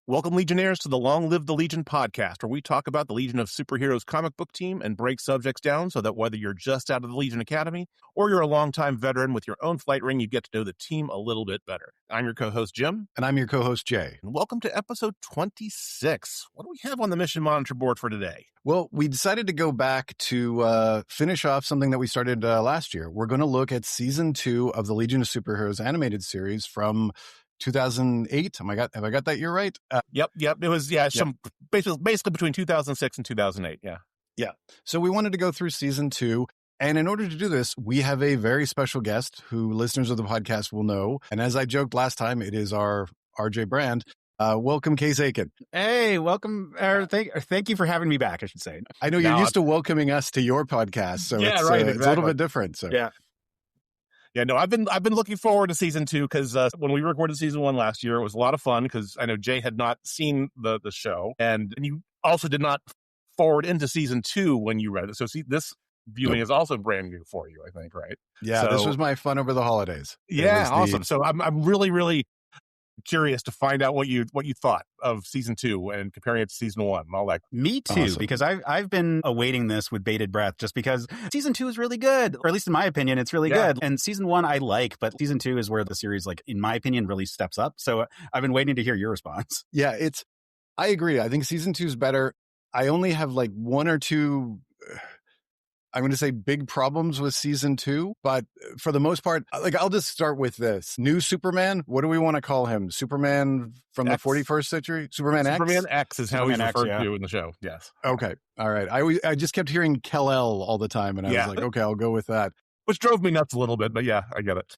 Welcome, Legionnaires, to the Long Live the Legion podcast, where we talk about the Legion of Superheroes comic book team and break subjects down so that whether you're just out of the Legion Academy or you're a longtime veteran with your own flight ring, you get to know the team a little bit better. I'm your co-host, Jim. And I'm your co-host, Jay. And welcome to episode 26. What do we have on the mission monitor board for today? Well, we decided to go back to finish off something that we started last year. We're going to look at season 2 of the Legion of Superheroes animated series from 2008. Have I got that year right? Yep. It was, basically between 2006 and 2008. Yeah. So we wanted to go through season 2. And in order to do this, we have a very special guest who listeners of the podcast will know. And as I joked last time, it is our RJ Brand. Welcome, Case Aiken. Hey, welcome. Thank you for having me back, I should say. I know you're used to welcoming us to your podcast, so yeah, it's, right, it's a little bit different. So Yeah, no, I've been looking forward to season 2 because when we recorded season 1 last year, it was a lot of fun because I know Jay had not seen the show, and you also did not forward into season 2 when you read it. So this viewing is also brand new for you, I think, right? Yeah, so, this was my fun over the holidays. Yeah, awesome. So I'm really curious to find out what you thought of season 2 and comparing it to season 1 and all that. Me too, because I've been awaiting this with bated breath just because season 2 is really good, or at least in my opinion, it's really good. And season 1 I like, but season 2 is where the series, like in my opinion, really steps up. So I've been waiting to hear your response. Yeah, I agree. I think season 2 is better. I only have like one or two I'm going to say big problems with season 2, but for the most part, like I'll just start with this. New Superman, what do we want to call him? Superman from X. the 41st century? Superman X? Superman X is how he's referred to in the show, yes. Okay, all right. I just kept hearing Kal-El all the time, and I was like, okay, I'll go with that. Which drove me nuts a little bit, but yeah, I get it.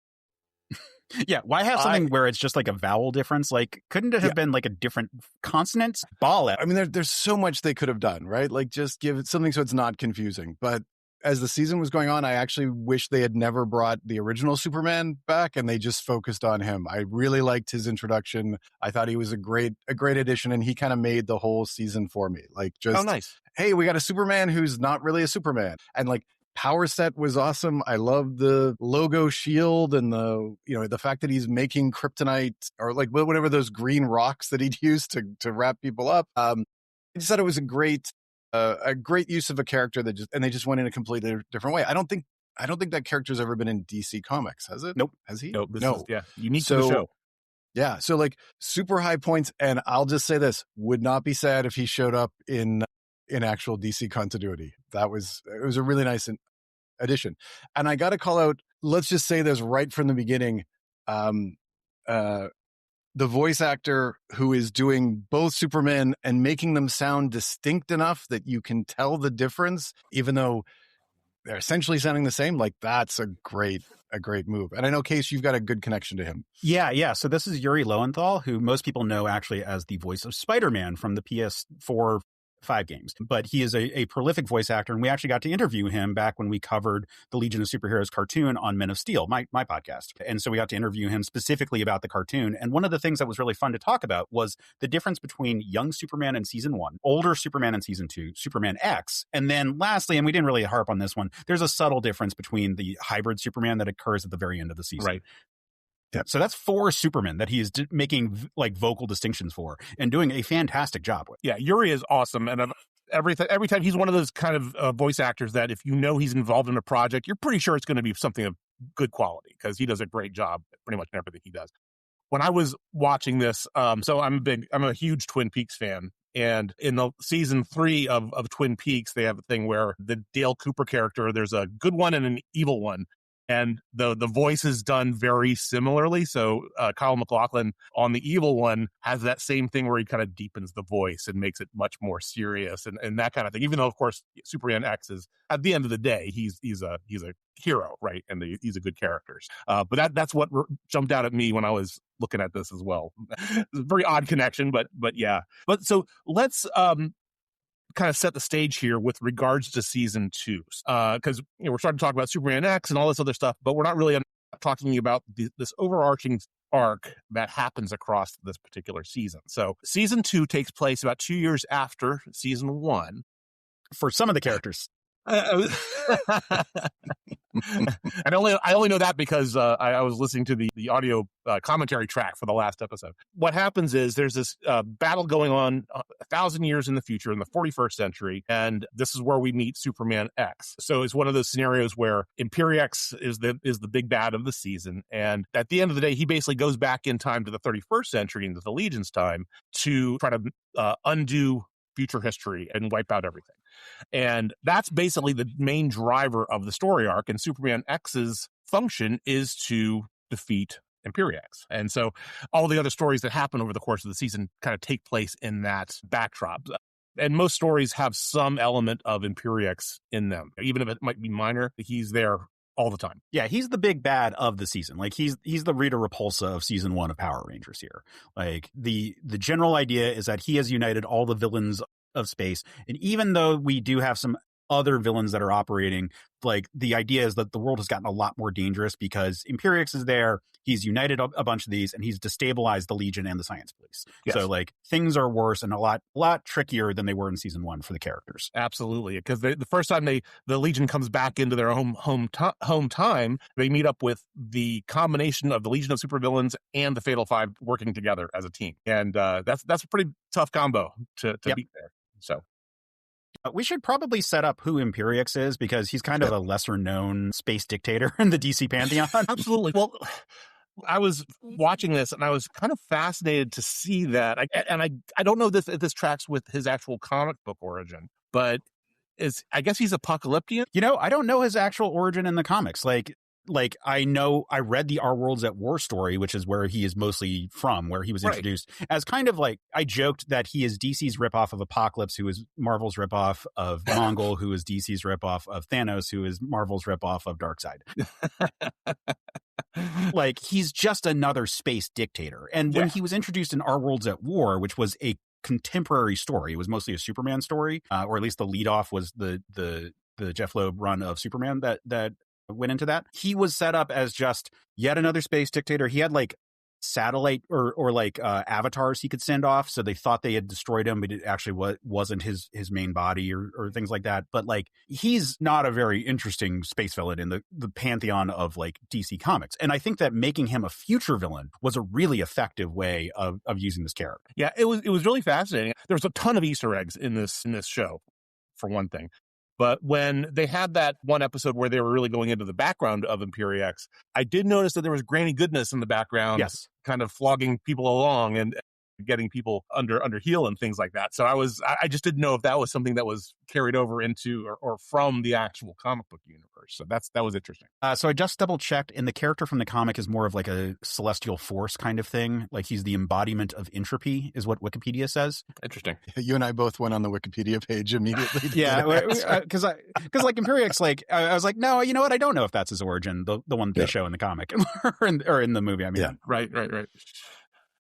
Yeah, why have something where it's just like a vowel difference? Like, couldn't it have been like a different consonant? Ball it. I mean, there's so much they could have done, right? Like, just give it something so it's not confusing, but as the season was going on, I actually wish they had never brought the original Superman back and they just focused on him. I really liked his introduction. I thought he was a great addition, and he kind of made the whole season for me. Like, just, nice. Hey, we got a Superman who's not really a Superman. And like, power set was awesome. I loved the logo shield and the fact that he's making kryptonite or like whatever those green rocks that he'd use to wrap people up. I just thought it was a great use of a character and they just went in a completely different way. I don't think that character's ever been in DC Comics, has it? Nope. Has he? Nope. No. Unique to the show. Yeah. So like super high points. And I'll just say this, would not be sad if he showed up in actual DC continuity. It was a really nice addition. And I got to call out, let's just say this right from the beginning. The voice actor who is doing both Superman and making them sound distinct enough that you can tell the difference, even though they're essentially sounding the same. Like, that's a great move. And I know, Case, you've got a good connection to him. Yeah. So this is Yuri Lowenthal, who most people know actually as the voice of Spider-Man from the PS4 5 games, but he is a prolific voice actor, and we actually got to interview him back when we covered the Legion of Superheroes cartoon on Men of Steel, my podcast. And so we got to interview him specifically about the cartoon. And one of the things that was really fun to talk about was the difference between young Superman in season 1, older Superman in season 2, Superman X, and then lastly, and we didn't really harp on this one, there's a subtle difference between the hybrid Superman that occurs at the very end of the season. Right. Yeah. So that's 4 Supermen that he is making like vocal distinctions for and doing a fantastic job with. Yeah, Yuri is awesome. And every time he's one of those kind of voice actors that if you know he's involved in a project, you're pretty sure it's going to be something of good quality because he does a great job pretty much in everything he does. When I was watching this, so I'm a huge Twin Peaks fan. And in the season 3 of Twin Peaks, they have a thing where the Dale Cooper character, there's a good one and an evil one. And the voice is done very similarly. So Kyle MacLachlan on the evil one has that same thing where he kind of deepens the voice and makes it much more serious and that kind of thing. Even though, of course, Superman X is, at the end of the day, he's a hero, right? And he's a good character. But that's what jumped out at me when I was looking at this as well. It's a very odd connection, but yeah. But so let's kind of set the stage here with regards to season 2, because we're starting to talk about Superman X and all this other stuff, but we're not really talking about this overarching arc that happens across this particular season. So season 2 takes place about 2 years after season 1 for some of the characters. And I only know that because I was listening to the audio commentary track for the last episode. What happens is there's this battle going on 1,000 years in the future, in the 41st century, and this is where we meet Superman X. So it's one of those scenarios where Imperiex is the big bad of the season, and at the end of the day, he basically goes back in time to the 31st century, into the Legion's time, to try to undo future history and wipe out everything. And that's basically the main driver of the story arc. And Superman X's function is to defeat Imperiex. And so all the other stories that happen over the course of the season kind of take place in that backdrop. And most stories have some element of Imperiex in them, even if it might be minor. He's there all the time. Yeah, he's the big bad of the season. Like he's the Rita Repulsa of season 1 of Power Rangers here. Like the general idea is that he has united all the villains of space. And even though we do have some other villains that are operating, like the idea is that the world has gotten a lot more dangerous because Imperiex is there. He's united a bunch of these, and he's destabilized the Legion and the Science Police. Yes. So like things are worse and a lot trickier than they were in season 1 for the characters. Absolutely, because the first time the Legion comes back into their home time, they meet up with the combination of the Legion of Supervillains and the Fatal Five working together as a team, and that's a pretty tough combo to beat there. So. We should probably set up who Imperiex is, because he's kind of a lesser known space dictator in the DC pantheon. Absolutely. Well, I was watching this and I was kind of fascinated to see that. I don't know if this tracks with his actual comic book origin, but I guess he's apocalyptic. I don't know his actual origin in the comics. Like I know I read the Our Worlds at War story, which is where he is mostly from, where he was introduced as kind of like, I joked that he is DC's ripoff of Apocalypse, who is Marvel's ripoff of Mongol, who is DC's ripoff of Thanos, who is Marvel's ripoff of Darkseid. Like he's just another space dictator. And when he was introduced in Our Worlds at War, which was a contemporary story, it was mostly a Superman story, or at least the leadoff was the Jeff Loeb run of Superman that went into that. He was set up as just yet another space dictator. He had like satellite or like avatars he could send off, so they thought they had destroyed him, but it actually wasn't his main body or things like that. But like he's not a very interesting space villain in the pantheon of like DC Comics. And I think that making him a future villain was a really effective way of using this character. Yeah, it was really fascinating. There was a ton of Easter eggs in this show, for one thing. But when they had that one episode where they were really going into the background of Imperiex, I did notice that there was Granny Goodness in the background, kind of flogging people along and getting people under heel and things like that. So I just didn't know if that was something that was carried over into or from the actual comic book universe. So that was interesting. So I just double checked, and the character from the comic is more of like a celestial force kind of thing. Like he's the embodiment of entropy, is what Wikipedia says. Interesting. You and I both went on the Wikipedia page immediately. Yeah, because like Imperiex, like I was like, no, you know what? I don't know if that's his origin, the one they show in the comic or in the movie. I mean, right.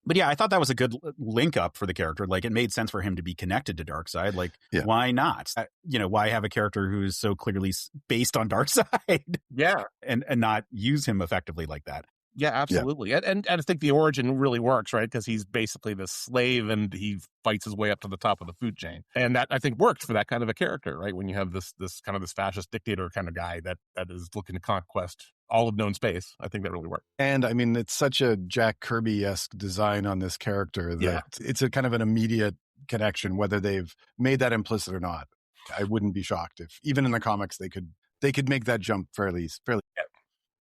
But yeah, I thought that was a good link up for the character. Like it made sense for him to be connected to Darkseid. Like, why not? Why have a character who is so clearly based on Darkseid? Yeah. And not use him effectively like that. Yeah, absolutely. Yeah. And I think the origin really works, right? Because he's basically the slave and he fights his way up to the top of the food chain. And that, I think, worked for that kind of a character, right? When you have this kind of this fascist dictator kind of guy that is looking to conquest all of known space. I think that really worked. And I mean, it's such a Jack Kirby-esque design on this character that it's a kind of an immediate connection, whether they've made that implicit or not. I wouldn't be shocked if even in the comics they could make that jump fairly.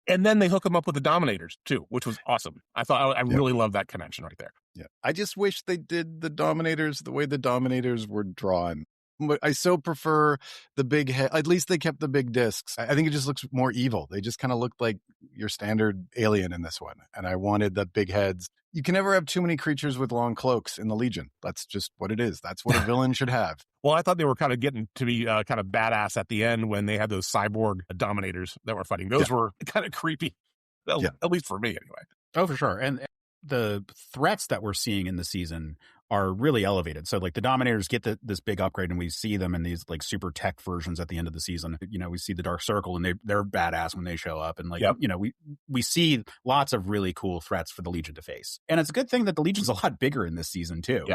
And then they hook him up with the Dominators too, which was awesome. I thought I really loved that connection right there. Yeah. I just wish they did the Dominators the way the Dominators were drawn. I so prefer the big head. At least they kept the big discs. I think it just looks more evil. They just kind of looked like your standard alien in this one. And I wanted the big heads. You can never have too many creatures with long cloaks in the Legion. That's just what it is. That's what a villain should have. Well, I thought they were kind of getting to be kind of badass at the end when they had those cyborg Dominators that were fighting. Those were kind of creepy, at least for me anyway. Oh, for sure. And the threats that we're seeing in the season are really elevated. So like the Dominators get this big upgrade, and we see them in these like super tech versions at the end of the season. We see the Dark Circle, and they're badass when they show up. And like, we see lots of really cool threats for the Legion to face. And it's a good thing that the Legion's a lot bigger in this season too.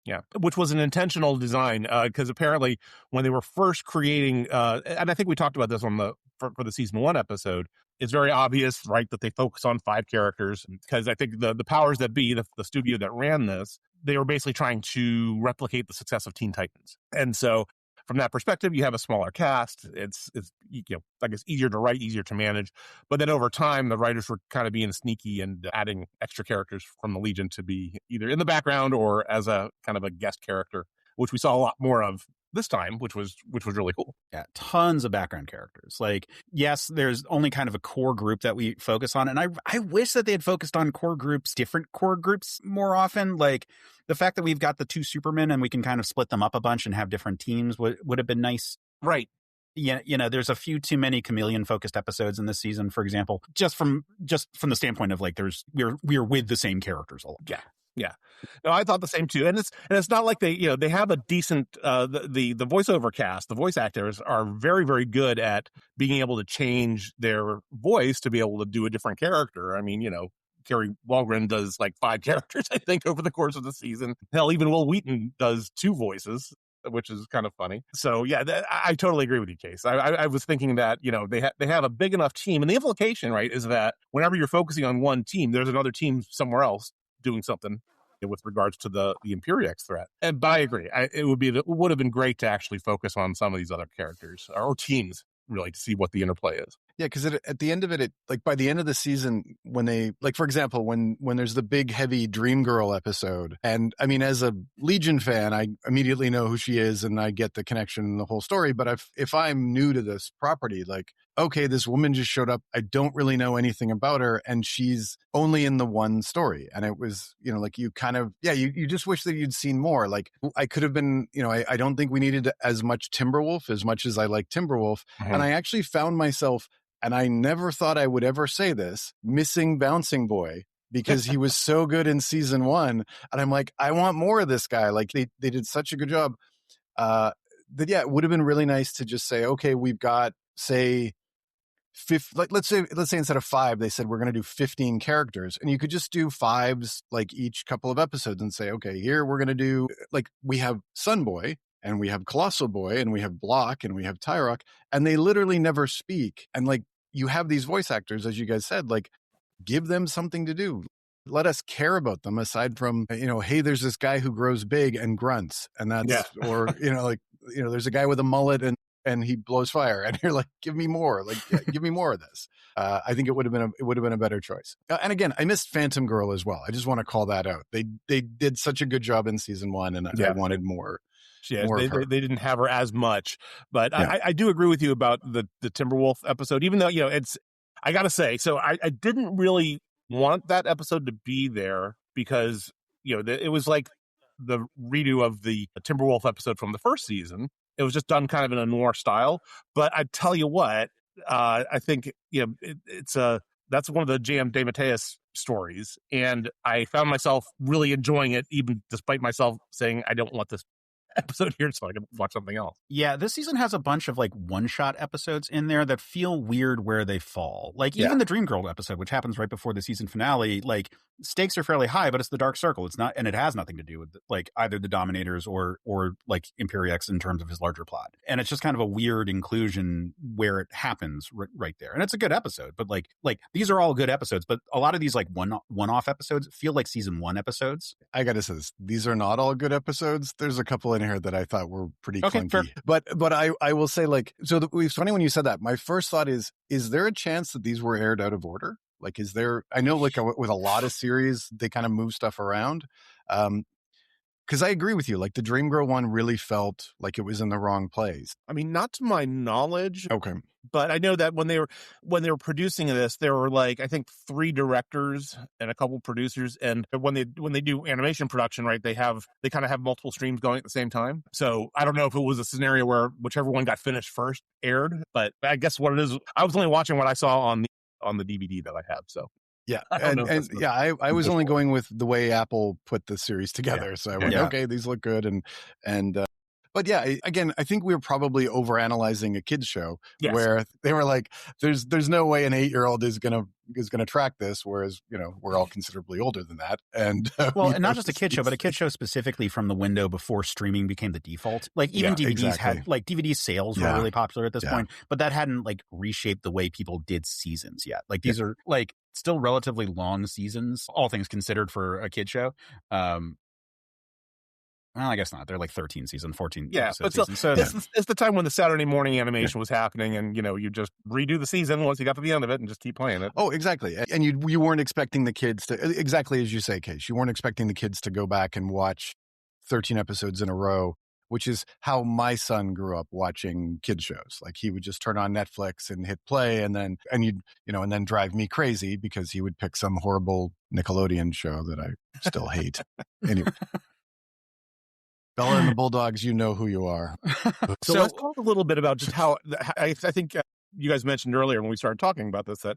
Yeah, which was an intentional design because apparently when they were first creating, and I think we talked about this on the for the season 1 episode, it's very obvious, right, that they focus on 5 characters, because I think the powers that be, the studio that ran this, they were basically trying to replicate the success of Teen Titans. And so from that perspective, you have a smaller cast. It's I guess easier to write, easier to manage. But then over time, the writers were kind of being sneaky and adding extra characters from the Legion to be either in the background or as a kind of a guest character, which we saw a lot more of this time, which was really cool. Yeah, tons of background characters. Like, yes, there's only kind of a core group that we focus on. And I wish that they had focused on different core groups more often. Like, the fact that we've got the 2 Supermen and we can kind of split them up a bunch and have different teams would have been nice. Right. Yeah, there's a few too many chameleon focused episodes in this season, for example, just from the standpoint of like we're with the same characters a lot. Yeah. No, I thought the same too. And it's not like they have a decent the voiceover cast, the voice actors are very, very good at being able to change their voice to be able to do a different character. I mean, Kerry Walgren does like 5 characters, I think, over the course of the season. Hell, even Will Wheaton does 2 voices, which is kind of funny. So yeah, I totally agree with you, Case. I was thinking that they have a big enough team, and the implication, right, is that whenever you're focusing on one team, there's another team somewhere else doing something with regards to the Imperiex threat. But I agree. It would have been great to actually focus on some of these other characters or teams, really, to see what the interplay is. Yeah, because at the end of it, like by the end of the season, when they, like, for example, when there's the big heavy Dream Girl episode, and I mean, as a Legion fan, I immediately know who she is and I get the connection and the whole story. But if I'm new to this property, like, okay, this woman just showed up, I don't really know anything about her, and she's only in the one story. And it was, like, you kind of, you just wish that you'd seen more. Like, I could have been, I don't think we needed as much Timberwolf as much as I like Timberwolf. Mm-hmm. And I actually found myself, and I never thought I would ever say this, missing Bouncing Boy, because he was so good in season 1. And I'm like, I want more of this guy. Like, they did such a good job. That, yeah, it would have been really nice to just say, okay, we've got, say, let's say instead of 5, they said we're going to do 15 characters, and you could just do 5s like each couple of episodes and say, okay, here we're going to do, like, we have Sunboy, and we have Colossal Boy, and we have Block, and we have Tyrock, and they literally never speak. And like, you have these voice actors, as you guys said, like, give them something to do. Let us care about them aside from, hey, there's this guy who grows big and grunts, and that's, or, there's a guy with a mullet and he blows fire, and you're like, give me more, like, give me more of this. I think it would have been a better choice. And again, I missed Phantom Girl as well. I just want to call that out. They did such a good job in season 1, and I wanted more. Yeah, they didn't have her as much, but yeah. I do agree with you about the Timberwolf episode, even though, I got to say, so I didn't really want that episode to be there because, it was like the redo of the Timberwolf episode from the first season. It was just done kind of in a noir style. But I tell you what, I think, that's one of the J.M. DeMatteis stories. And I found myself really enjoying it, even despite myself saying, I don't want this episode here so I can watch something else. Yeah, this season has a bunch of like one-shot episodes in there that feel weird where they fall. Like even the Dream Girl episode, which happens right before the season finale, like stakes are fairly high, but it's the Dark Circle. It's not, and it has nothing to do with like either the Dominators or like Imperiex in terms of his larger plot. And it's just kind of a weird inclusion where it happens right there. And it's a good episode, but like these are all good episodes, but a lot of these like one-off episodes feel like season 1 episodes. I gotta say this, these are not all good episodes. There's a couple in here that I thought were pretty clunky. Fair. But I will say, like, so it's funny when you said that. My first thought is there a chance that these were aired out of order? Like, is there, I know like with a lot of series, they kind of move stuff around. Because I agree with you. Like the Dream Girl one really felt like it was in the wrong place. I mean, not to my knowledge. Okay. But I know that when they were producing this, there were like, I think 3 directors and a couple producers. And when they do animation production, right, they kind of have multiple streams going at the same time. So I don't know if it was a scenario where whichever one got finished first aired, but I guess what it is, I was only watching what I saw on the DVD that I have. So yeah, I was only going with the way Apple put the series together. So I went, okay, these look good, and But yeah, again, I think we were probably overanalyzing a kids show Yes. where they were like, "There's no way an 8-year-old is gonna track this," whereas we're all considerably older than that. And well, and not just a kid show, but a kid show specifically from the window before streaming became the default. Like even DVDs had like DVD sales were really popular at this point, but that hadn't like reshaped the way people did seasons yet. Like these are like still relatively long seasons, all things considered for a kid show. Well, I guess not. They're like 13 seasons, 14 episode seasons. So it's the time when the Saturday morning animation was happening, and you just redo the season once you got to the end of it and just keep playing it. Oh, exactly. And you weren't expecting the kids to, exactly as you say, Case, you weren't expecting the kids to go back and watch 13 episodes in a row, which is how my son grew up watching kid shows. Like he would just turn on Netflix and hit play, and then drive me crazy because he would pick some horrible Nickelodeon show that I still hate. Anyway. Bella and the Bulldogs, you know who you are. So let's talk a little bit about just how I think you guys mentioned earlier when we started talking about this that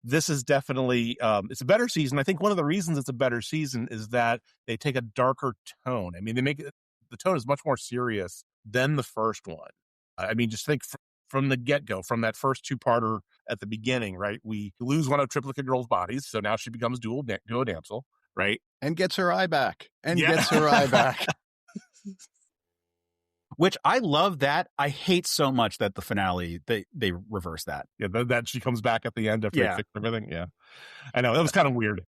this is definitely it's a better season. I think one of the reasons it's a better season is that they take a darker tone. I mean, they make the tone is much more serious than the first one. I mean, just think from the get-go, from that first two-parter at the beginning, right? We lose one of Triplicate Girl's bodies, so now she becomes duo damsel, right? And gets her eye back. Gets her eye back. Which I love that. I hate so much that the finale, they reverse that. Yeah, that she comes back at the end after they fix everything. Yeah. I know. That was kind of weird.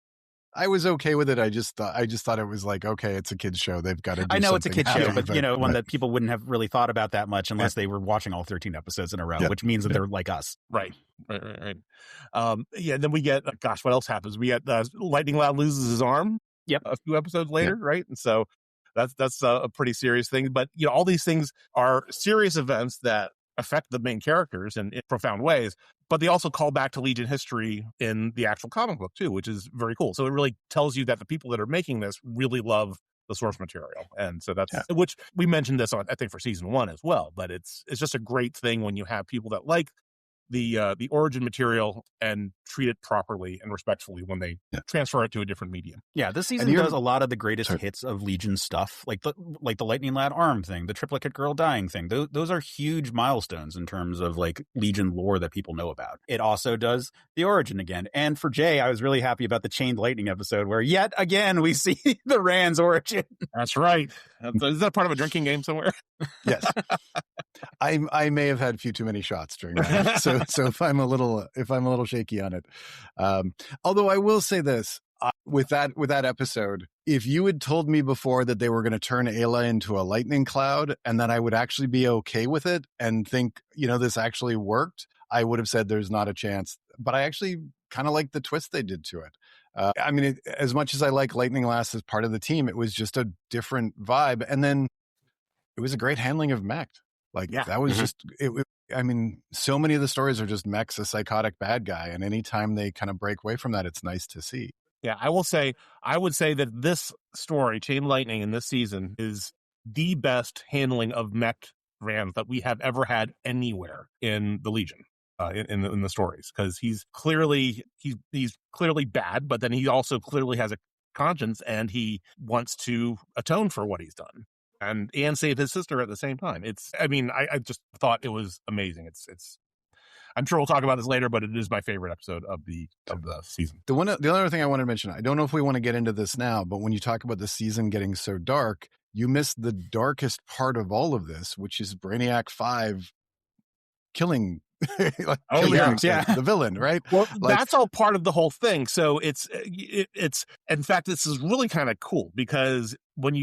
I was okay with it. I just thought it was like, okay, it's a kid's show. They've got to do I know it's a kid's show, but one that people wouldn't have really thought about that much unless they were watching all 13 episodes in a row, which means that they're like us. Right. Then we get, what else happens? We get Lightning Loud loses his arm. Yep. A few episodes later, right? And so that's a pretty serious thing. But all these things are serious events that affect the main characters in profound ways. But they also call back to Legion history in the actual comic book too, which is very cool. So it really tells you that the people that are making this really love the source material, and so that's which we mentioned this on I think for season 1 as well. But it's just a great thing when you have people that like the origin material and treat it properly and respectfully when they transfer it to a different medium. Yeah, this season does a lot of the greatest hits of Legion stuff, like the Lightning Lad arm thing, the Triplicate Girl dying thing. Those are huge milestones in terms of like Legion lore that people know about. It also does the origin again. And for Jay, I was really happy about the Chained Lightning episode where yet again we see the Rand's origin. That's right. Is that part of a drinking game somewhere? Yes. I may have had a few too many shots during that. So if I'm a little shaky on it. Although I will say this, with that episode, if you had told me before that they were going to turn Ayla into a lightning cloud and that I would actually be okay with it and think, this actually worked, I would have said there's not a chance. But I actually kind of like the twist they did to it. I mean, as much as I like Lightning Lass as part of the team, it was just a different vibe. And then it was a great handling of Mech. Like that was just it. I mean, so many of the stories are just Mech's a psychotic bad guy, and anytime they kind of break away from that, it's nice to see. Yeah, I would say that this story, Chain Lightning, in this season is the best handling of Mech Rand that we have ever had anywhere in the Legion, in the stories, because he's clearly bad, but then he also clearly has a conscience, and he wants to atone for what he's done. And save his sister at the same time. I just thought it was amazing. It's. I'm sure we'll talk about this later, but it is my favorite episode of the season. The other thing I wanted to mention, I don't know if we want to get into this now, but when you talk about the season getting so dark, you missed the darkest part of all of this, which is Brainiac 5 killing. The villain, right? Well, that's all part of the whole thing. So it's in fact, this is really kind of cool because when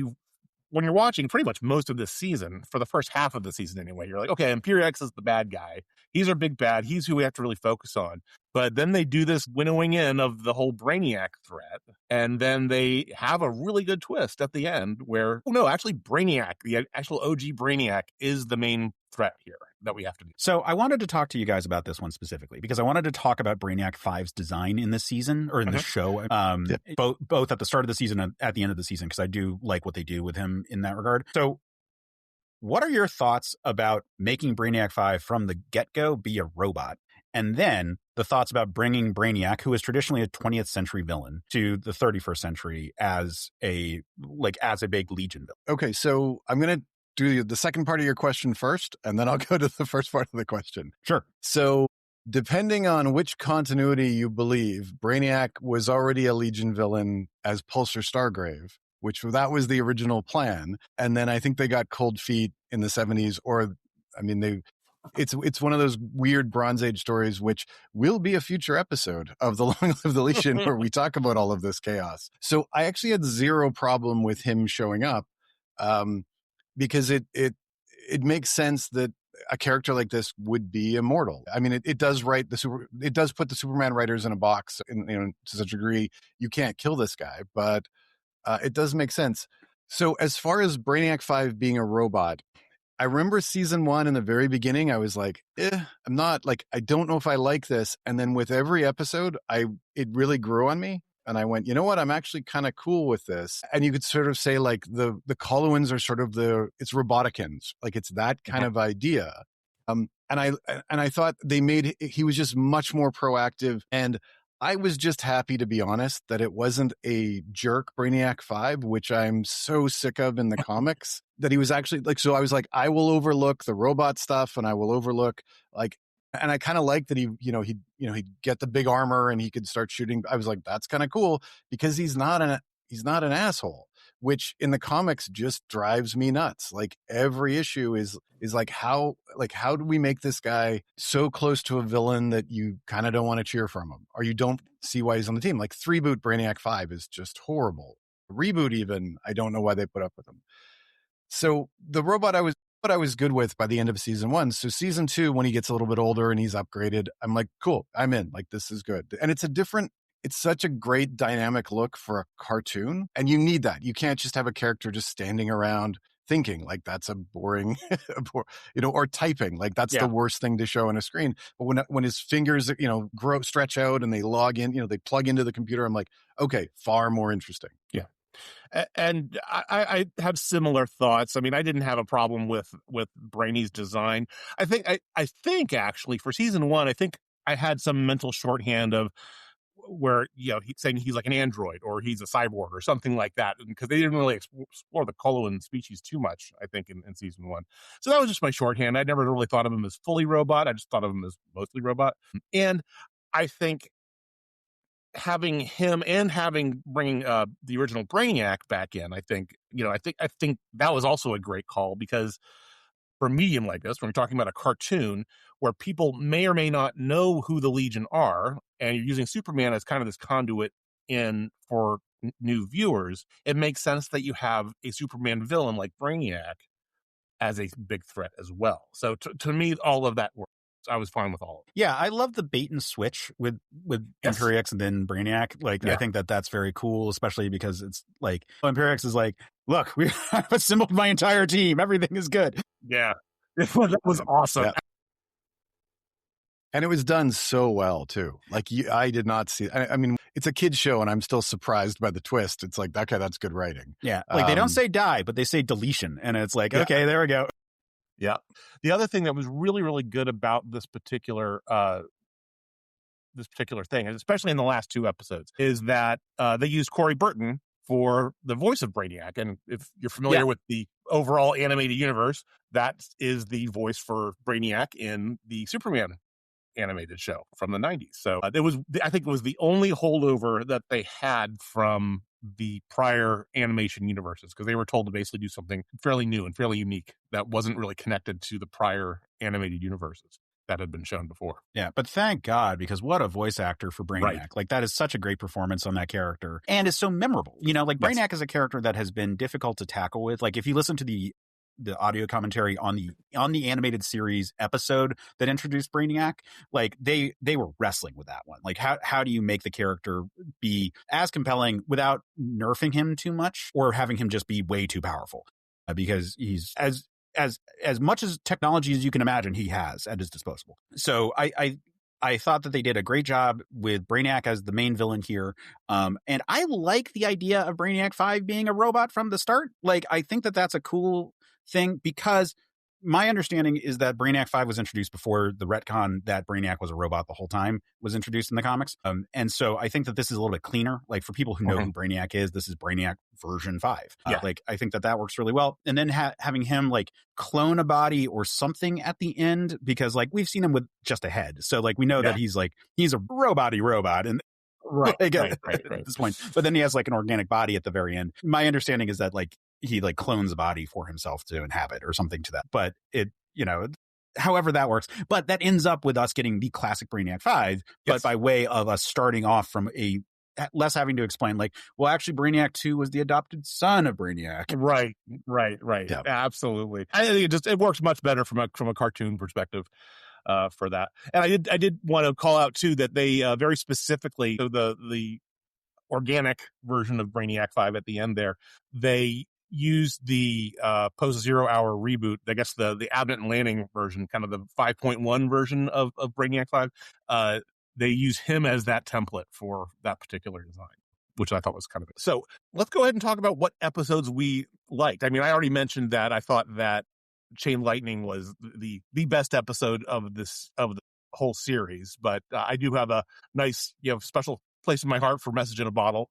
you're watching pretty much most of this season, for the first half of the season anyway, you're like, okay, Imperiex is the bad guy. He's our big bad. He's who we have to really focus on. But then they do this winnowing in of the whole Brainiac threat. And then they have a really good twist at the end where, actually Brainiac, the actual OG Brainiac, is the main threat here that we have to do. So I wanted to talk to you guys about this one specifically because I wanted to talk about Brainiac 5's design in this season or in the show, both at the start of the season and at the end of the season, because I do like what they do with him in that regard. So what are your thoughts about making Brainiac 5 from the get-go be a robot? And then the thoughts about bringing Brainiac, who is traditionally a 20th century villain, to the 31st century as a big Legion villain. Okay, so I'm going to do the second part of your question first, and then I'll go to the first part of the question. Sure. So, depending on which continuity you believe, Brainiac was already a Legion villain as Pulsar Stargrave, which that was the original plan. And then I think they got cold feet in the 70s, or I mean, it's one of those weird Bronze Age stories, which will be a future episode of the Long Live the Legion where we talk about all of this chaos. So I actually had zero problem with him showing up, because it makes sense that a character like this would be immortal. I mean, it does it does put the Superman writers in a box, to such a degree. You can't kill this guy, but it does make sense. So as far as Brainiac 5 being a robot, I remember season 1 in the very beginning, I was like, I'm not like, I don't know if I like this. And then with every episode, it really grew on me. And I went, you know what? I'm actually kind of cool with this. And you could sort of say like the Coluans are sort of it's Roboticans. Like it's that kind of idea. And I thought he was just much more proactive. And I was just happy, to be honest, that it wasn't a jerk Brainiac 5, which I'm so sick of in the comics, that he was actually like, so I was like, I will overlook the robot stuff and I will overlook like, and I kind of like that he'd get the big armor and he could start shooting. I was like, that's kind of cool, because he's not an asshole, which in the comics just drives me nuts. Like every issue is like, how do we make this guy so close to a villain that you kind of don't want to cheer from him, or you don't see why he's on the team? Like 3-boot Brainiac 5 is just horrible. Reboot even, I don't know why they put up with him. So the robot I was good with by the end of season 1. So season 2, when he gets a little bit older and he's upgraded, I'm like, cool, I'm in. Like this is good. And it's such a great dynamic look for a cartoon. And you need that. You can't just have a character just standing around thinking. Like that's a boring, or typing. Like that's the worst thing to show on a screen. But when his fingers, stretch out and they log in, they plug into the computer, I'm like, okay, far more interesting. Yeah. And I have similar thoughts. I mean, I didn't have a problem with Brainy's design. I think actually for season 1, I think I had some mental shorthand of where he's saying he's like an android or he's a cyborg or something like that, because they didn't really explore the Coloan species too much, I think, in season 1. So that was just my shorthand. I never really thought of him as fully robot. I just thought of him as mostly robot. And I think having him and bringing the original Brainiac back in, I think that was also a great call, because for a medium like this, when we're talking about a cartoon where people may or may not know who the Legion are, and you're using Superman as kind of this conduit in for new viewers, it makes sense that you have a Superman villain like Brainiac as a big threat as well. So to me, all of that works. I was fine with all of it. Yeah, I love the bait and switch with Imperiex and then Brainiac. Like, I think that's very cool, especially because it's like Imperiex is like, look, I've assembled my entire team. Everything is good. Yeah, that was awesome. Yeah. And it was done so well too. Like I did not see. I mean, it's a kid's show, and I'm still surprised by the twist. It's like, okay, that's good writing. Yeah, like they don't say die, but they say deletion, and it's like, okay, there we go. Yeah. The other thing that was really, really good about this particular thing, and especially in the last 2 episodes, is that they used Corey Burton for the voice of Brainiac. And if you're familiar with the overall animated universe, that is the voice for Brainiac in the Superman animated show from the 90s. So I think it was the only holdover that they had from the prior animation universes, because they were told to basically do something fairly new and fairly unique that wasn't really connected to the prior animated universes that had been shown before. Yeah, but thank God, because what a voice actor for Brainiac. Right. Like that is such a great performance on that character, and is so memorable. Like Brainiac is a character that has been difficult to tackle with. Like if you listen to the audio commentary on the animated series episode that introduced Brainiac, like they were wrestling with that one. Like how do you make the character be as compelling without nerfing him too much or having him just be way too powerful? Because he's as much as technology as you can imagine he has at his disposal. So I thought that they did a great job with Brainiac as the main villain here. And I like the idea of Brainiac 5 being a robot from the start. Like, I think that that's a cool thing, because my understanding is that Brainiac 5 was introduced before the retcon that Brainiac was a robot the whole time was introduced in the comics. And so I think that this is a little bit cleaner. Like for people who know who Brainiac is, this is Brainiac version 5. Like I think that works really well. And then having him like clone a body or something at the end, because like we've seen him with just a head. So like we know that he's a robot and right at this point. But then he has like an organic body at the very end. My understanding is that like he like clones a body for himself to inhabit or something to that. But however that works. But that ends up with us getting the classic Brainiac 5, but by way of us starting off from less having to explain like, well, actually Brainiac 2 was the adopted son of Brainiac. Right. Yeah. Absolutely. I think it works much better from a cartoon perspective. For that. And I did want to call out too that they very specifically, so the organic version of Brainiac 5 at the end there, they used the post 0 hour reboot, I guess the Abnett and Lanning version, kind of the 5.1 version of Brainiac 5. They use him as that template for that particular design, which I thought was kind of good. So let's go ahead and talk about what episodes we liked. I mean, I already mentioned that I thought that Chain Lightning was the best episode of the whole series, but I do have a nice special place in my heart for Message in a Bottle,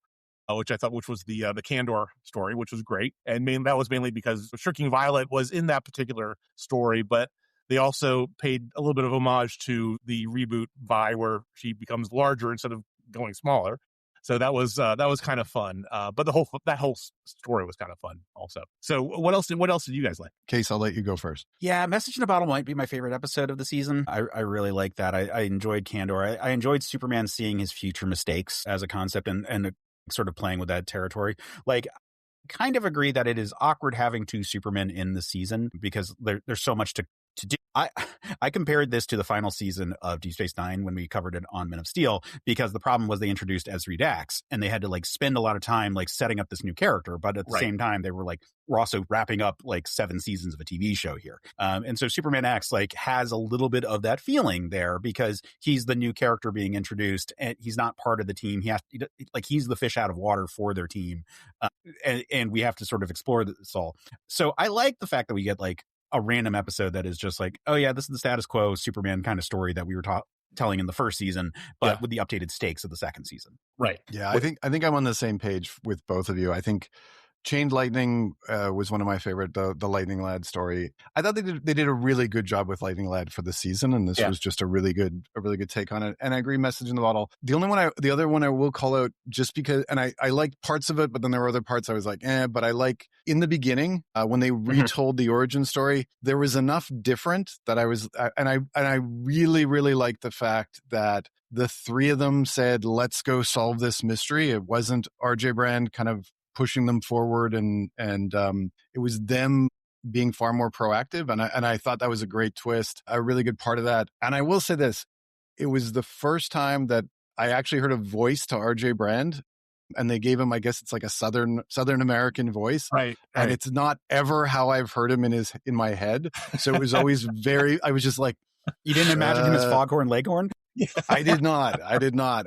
which was the Kandor story, which was great, and that was mainly because Shrinking Violet was in that particular story, but they also paid a little bit of homage to the reboot Vi, where she becomes larger instead of going smaller. So that was kind of fun. But that whole story was kind of fun also. So what else did you guys like? Case, I'll let you go first. Yeah, Message in a Bottle might be my favorite episode of the season. I really like that. I enjoyed Kandor. I enjoyed Superman seeing his future mistakes as a concept and sort of playing with that territory. Like, kind of agree that it is awkward having two Supermen in the season because there's so much to do. I compared this to the final season of Deep Space Nine when we covered it on Men of Steel, because the problem was they introduced Ezri Dax and they had to like spend a lot of time like setting up this new character, but at the same time they were also wrapping up like 7 seasons of a TV show here. And so Superman X like has a little bit of that feeling there because he's the new character being introduced and he's not part of the team. He's the fish out of water for their team. And we have to sort of explore this all. So I like the fact that we get like a random episode that is just like, oh yeah, this is the status quo Superman kind of story that we were telling in the first season, but with the updated stakes of the second season. Right. Yeah, I think I'm on the same page with both of you. I think Chained Lightning was one of my favorite, the Lightning Lad story. I thought they did a really good job with Lightning Lad for the season, and this was just a really good take on it. And I agree, Message in the Bottle. The other one I will call out just because, and I liked parts of it, but then there were other parts I was like, but I like in the beginning when they retold the origin story, there was enough different that I was, and I really, really liked the fact that the three of them said, let's go solve this mystery. It wasn't RJ Brand kind of pushing them forward and it was them being far more proactive. And I thought that was a great twist, a really good part of that. And I will say this, it was the first time that I actually heard a voice to RJ Brand, and they gave him, I guess it's like a Southern American voice. Right. And it's not ever how I've heard him in my head. So it was always I was just like, you didn't imagine him as Foghorn Leghorn? I did not.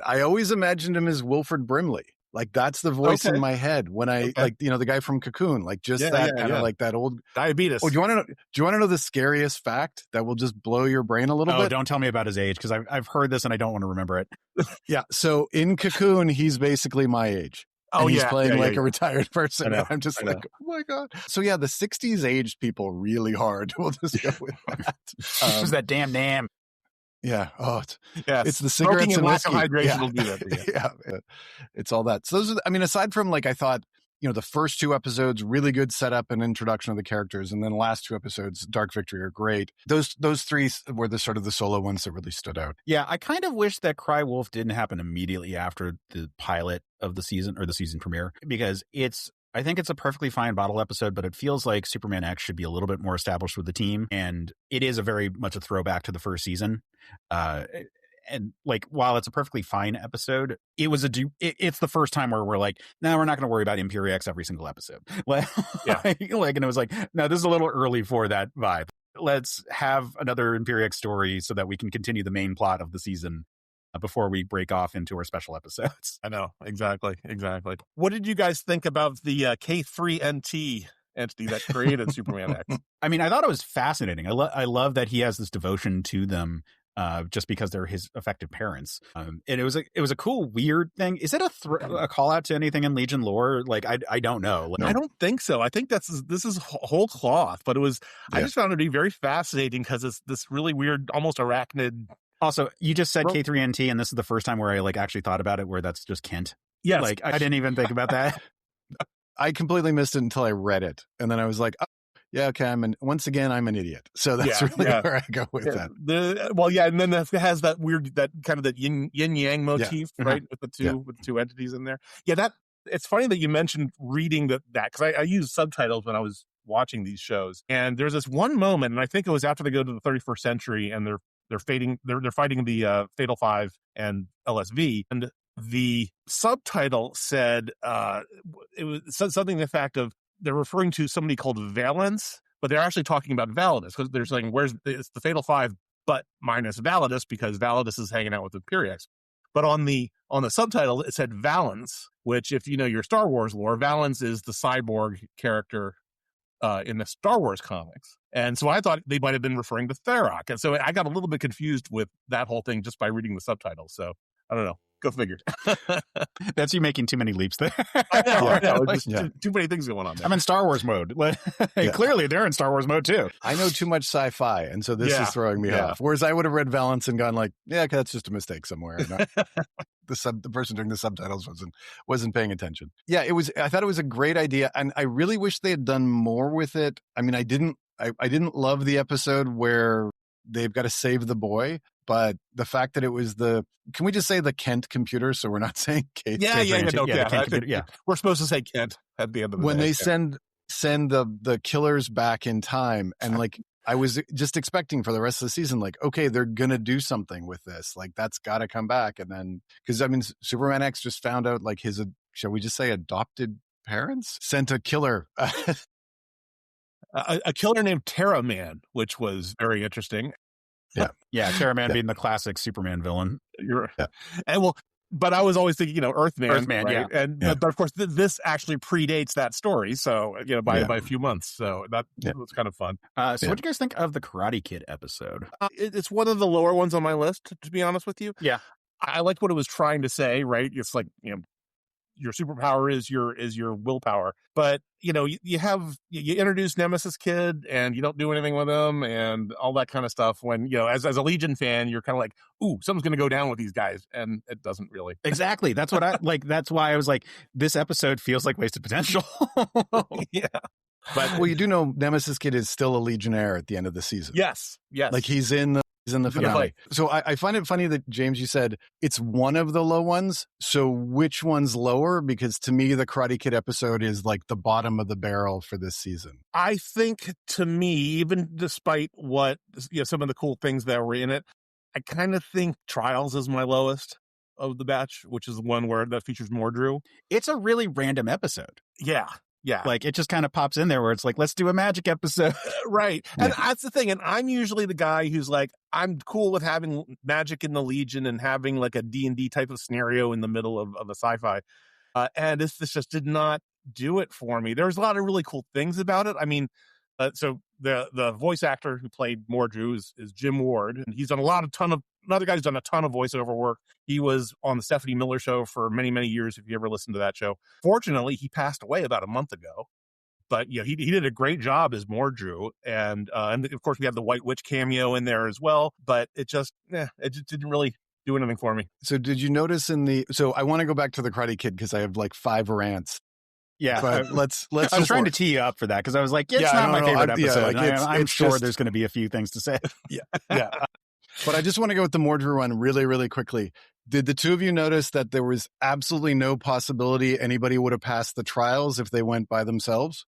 I always imagined him as Wilford Brimley. Like that's the voice in my head when I like, the guy from Cocoon, like just that kind of like that old diabetes. Oh, do you want to know the scariest fact that will just blow your brain a little bit? Don't tell me about his age, because I've heard this and I don't want to remember it. Yeah. So in Cocoon, he's basically my age. And he's playing a retired person. And I'm just like, oh my God. So yeah, the 60s aged people really hard. We'll just go with that. Who's that damn? Yeah. Oh, it's the cigarettes and whiskey. Hydration will do that. Yeah. It's all that. So those are, aside from like, I thought, the first 2 episodes, really good setup and introduction of the characters. And then the last 2 episodes, Dark Victory, are great. Those 3 were the sort of the solo ones that really stood out. Yeah. I kind of wish that Cry Wolf didn't happen immediately after the pilot of the season or the season premiere, because I think it's a perfectly fine bottle episode, but it feels like Superman X should be a little bit more established with the team. And it is a very much a throwback to the first season. And like, while it's a perfectly fine episode, it's the first time where we're like, no, we're not going to worry about Imperiex every single episode. And it was like, no, this is a little early for that vibe. Let's have another Imperiex story so that we can continue the main plot of the season before we break off into our special episodes. I know. Exactly. What did you guys think about the K3NT entity that created Superman X. I mean, I thought it was fascinating. I love that he has this devotion to them. Just because they're his affected parents, and it was a cool, weird thing. Is it a call out to anything in Legion lore? Like, I don't know. Like, I don't think so. I think this is whole cloth, but it was. Yeah. I just found it to be very fascinating because it's this really weird, almost arachnid. Also, you just said K3NT, and this is the first time where I like actually thought about it, where that's just Kent. Yes, like I didn't even think about that. I completely missed it until I read it, and then I was like, oh, yeah, okay. Once again, I'm an idiot. So that's really where I go with that. And then that has that weird, that kind of that yin yang motif, right? With the two entities in there. Yeah, it's funny that you mentioned reading that because I use subtitles when I was watching these shows, and there's this one moment, and I think it was after they go to the 31st century, and they're fighting the Fatal Five and LSV, and the subtitle said it was something to the fact of, they're referring to somebody called Valence, but they're actually talking about Validus, because they're saying, it's the Fatal Five, but minus Validus, because Validus is hanging out with Imperiex. But on the subtitle, it said Valence, which, if you know your Star Wars lore, Valence is the cyborg character in the Star Wars comics. And so I thought they might have been referring to Tharok. And so I got a little bit confused with that whole thing just by reading the subtitles. So I don't know. Go figure. That's you making too many leaps there. I know. Too many things going on there. I'm in Star Wars mode. Clearly, they're in Star Wars mode too. I know too much sci-fi, and so this is throwing me off. Whereas I would have read Valence and gone like, yeah, that's just a mistake somewhere. The person doing the subtitles wasn't paying attention. Yeah, it was. I thought it was a great idea, and I really wish they had done more with it. I mean, I didn't love the episode where they've got to save the boy. But the fact that it was can we just say the Kent computer, so we're not saying Kate? Yeah. We're supposed to say Kent at the end of the day. When they send the killers back in time, and like I was just expecting for the rest of the season, like, okay, they're gonna do something with this, like that's got to come back, and then because I mean, Superman X just found out like his, shall we just say, adopted parents sent a killer. A killer named Terra Man, which was very interesting. Yeah, Terra Man being the classic Superman villain. But I was always thinking, Earthman, right? But of course, this actually predates that story, so by a few months. So that was kind of fun. So what do you guys think of the Karate Kid episode? It's one of the lower ones on my list, to be honest with you. Yeah, I liked what it was trying to say. Right, it's like your superpower is your willpower, but you introduce Nemesis Kid and you don't do anything with him and all that kind of stuff. When as a Legion fan, you're kind of like, ooh, something's going to go down with these guys, and it doesn't really. Exactly. That's what I like. That's why I was like, this episode feels like wasted potential. Yeah, but you do know Nemesis Kid is still a Legionnaire at the end of the season. Yes, like he's in the finale. So I find it funny that, James, you said it's one of the low ones. So which one's lower? Because to me, the Karate Kid episode is like the bottom of the barrel for this season. I think, to me, even despite what some of the cool things that were in it, I kind of think Trials is my lowest of the batch, which is the one that features Mordru. It's a really random episode. Yeah. Like it just kind of pops in there where it's like, let's do a magic episode. Right. And that's the thing. And I'm usually the guy who's like, I'm cool with having magic in the Legion and having like a D&D type of scenario in the middle of a sci-fi. And this just did not do it for me. There's a lot of really cool things about it. I mean, so the voice actor who played Mordru is Jim Ward, and he's done another guy who's done a ton of voiceover work. He was on the Stephanie Miller Show for many, many years, if you ever listened to that show. Fortunately, he passed away about a month ago. But he did a great job as Mordru, and of course we have the White Witch cameo in there as well. But it just didn't really do anything for me. So did you notice so I want to go back to the Karate Kid because I have like 5 rants. Yeah, but let's. I was trying to tee you up for that because I was like, it's not my favorite episode. I'm sure there's going to be a few things to say. Yeah. But I just want to go with the Mordru one really, really quickly. Did the two of you notice that there was absolutely no possibility anybody would have passed the trials if they went by themselves?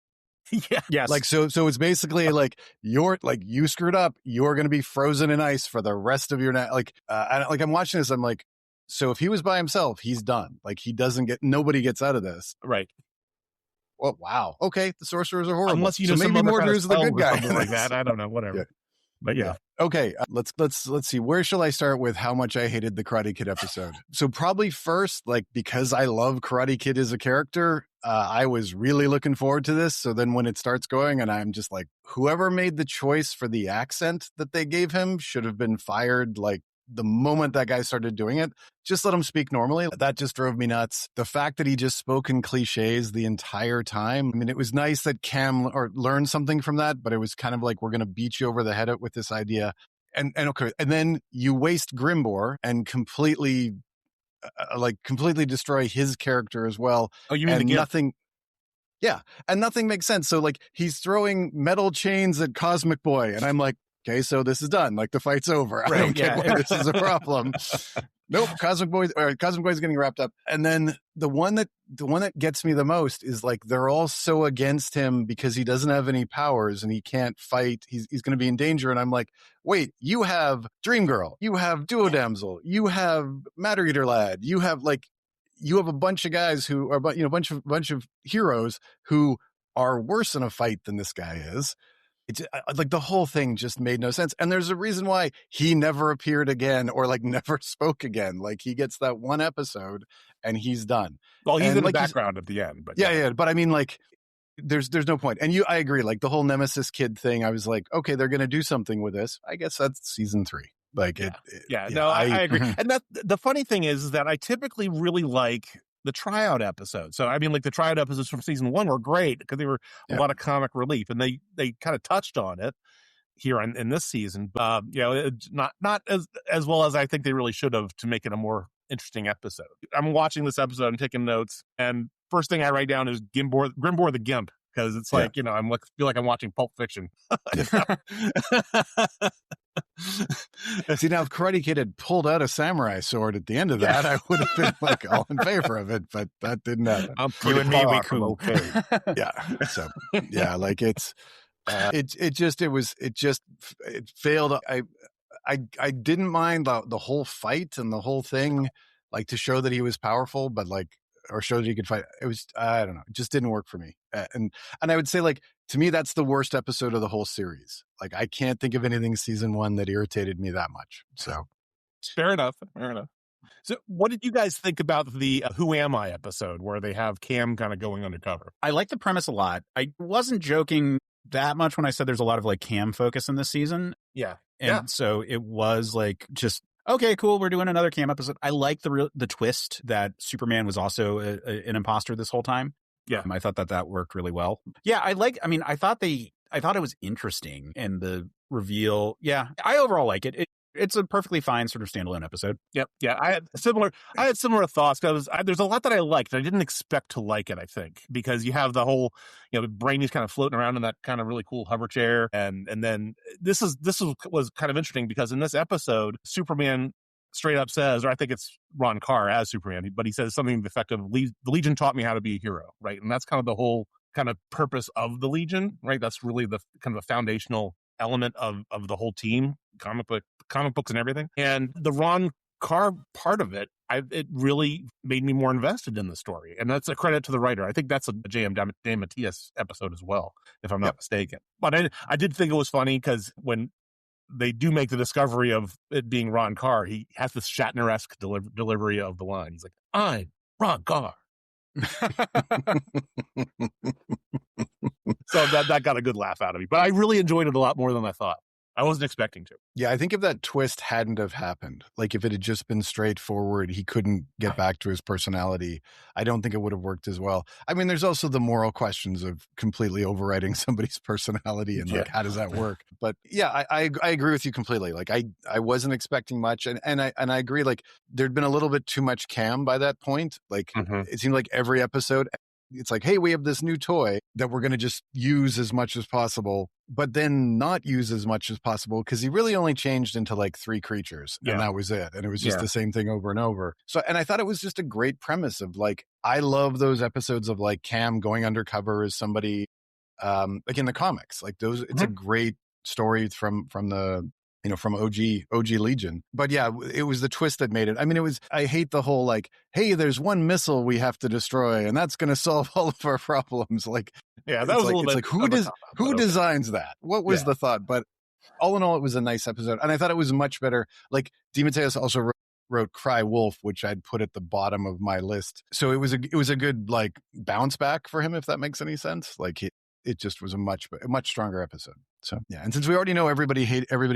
Yeah. Yes. Like so it's basically like you screwed up. You're going to be frozen in ice for the rest of your night. I'm watching this. I'm like, so if he was by himself, he's done. Like nobody gets out of this. Right. Well, wow. Okay, the sorcerers are horrible. Unless maybe Mordru's the good guy. Like that. I don't know. Whatever. But yeah. Okay, let's see. Where shall I start with how much I hated the Karate Kid episode? So probably first, like, because I love Karate Kid as a character, I was really looking forward to this. So then when it starts going, and I'm just like, whoever made the choice for the accent that they gave him should have been fired. Like, the moment that guy started doing it, just let him speak normally. That just drove me nuts. The fact that he just spoke in cliches the entire time. I mean, it was nice that Cam learned something from that, but it was kind of like, we're going to beat you over the head with this idea. And okay. And then you waste Grimbor and completely destroy his character as well. Oh, you mean and the gift? nothing. Yeah. And nothing makes sense. So like he's throwing metal chains at Cosmic Boy. And I'm like, okay, so this is done. Like the fight's over. Right, I don't get why this is a problem. Nope, Cosmic Boy's getting wrapped up. And then the one that gets me the most is like they're all so against him because he doesn't have any powers and he can't fight. He's going to be in danger. And I'm like, wait, you have Dream Girl, you have Duo Damsel, you have Matter Eater Lad, you have a bunch of guys who are, bunch of heroes who are worse in a fight than this guy is. It's like the whole thing just made no sense. And there's a reason why he never appeared again or like never spoke again. Like he gets that one episode and he's done. Well, he's in like the background at the end, but yeah. But I mean, like, there's no point. And I agree. Like the whole Nemesis kid thing, I was like, okay, they're going to do something with this. I guess that's season 3. Like I agree. And that the funny thing is that I typically really like the tryout episodes. So I mean, like the tryout episodes from season 1 were great because they were a lot of comic relief, and they kind of touched on it here in this season. It's not as well as I think they really should have to make it a more interesting episode. I'm watching this episode and taking notes, and first thing I write down is Grimbor the Gimp, because it's like, I'm like, feel like I'm watching Pulp Fiction. See, now if Karate Kid had pulled out a samurai sword at the end of that, I would have been like all in favor of it, but that didn't happen. You and me, we cool. Okay. Yeah. So yeah, like it failed. I didn't mind the whole fight and the whole thing, like to show that he was powerful, but like, or show that he could fight. It was, I don't know, it just didn't work for me. And I would say, like, to me, that's the worst episode of the whole series. Like, I can't think of anything season 1 that irritated me that much. So fair enough. So what did you guys think about the Who Am I episode where they have Cam kind of going undercover? I like the premise a lot. I wasn't joking that much when I said there's a lot of like Cam focus in this season. Yeah. And so it was like, just, okay, cool, we're doing another Cam episode. I like the twist that Superman was also an imposter this whole time. Yeah. I thought that worked really well. Yeah, I thought it was interesting, and the reveal. Yeah, I overall like it. It's a perfectly fine sort of standalone episode. Yep. Yeah. I had similar thoughts, because there's a lot that I liked. I didn't expect to like it, I think, because you have the whole, Brainy's kind of floating around in that kind of really cool hover chair. And then this was kind of interesting, because in this episode, Superman straight up says, or I think it's Ron Carr as Superman, but he says something to the effect of, the Legion taught me how to be a hero. Right. And that's kind of the whole kind of purpose of the Legion. Right. That's really the kind of a foundational element of the whole team, comic books and everything. And the Ron Carr part of it, it really made me more invested in the story. And that's a credit to the writer. I think that's a J.M. DeMatteis episode as well, if I'm not mistaken. But I did think it was funny, because when they do make the discovery of it being Ron Carr, he has this Shatner-esque delivery of the line. He's like, I'm Ron Carr. So that got a good laugh out of me. But I really enjoyed it a lot more than I thought. I wasn't expecting to. Yeah, I think if that twist hadn't have happened, like if it had just been straightforward, he couldn't get back to his personality, I don't think it would have worked as well. I mean, there's also the moral questions of completely overriding somebody's personality, and like, how does that work? But yeah, I agree with you completely. Like I wasn't expecting much, and I agree, like there'd been a little bit too much Cam by that point. Like it seemed like every episode, it's like, hey, we have this new toy that we're going to just use as much as possible, but then not use as much as possible, because he really only changed into like 3 creatures, and that was it. And it was just the same thing over and over. So, and I thought it was just a great premise of like, I love those episodes of like Cam going undercover as somebody, like in the comics, like those, it's a great story from the, from OG Legion. But yeah, it was the twist that made it. I mean, I hate the whole like, hey, there's one missile we have to destroy, and that's going to solve all of our problems. Like, yeah, that was like, a little bit. Like, who designs that? What was the thought? But all in all, it was a nice episode. And I thought it was much better. Like, DeMatteis also wrote Cry Wolf, which I'd put at the bottom of my list. So it was a good, like, bounce back for him, if that makes any sense. Like, it just was a much stronger episode. So yeah, and since we already know everybody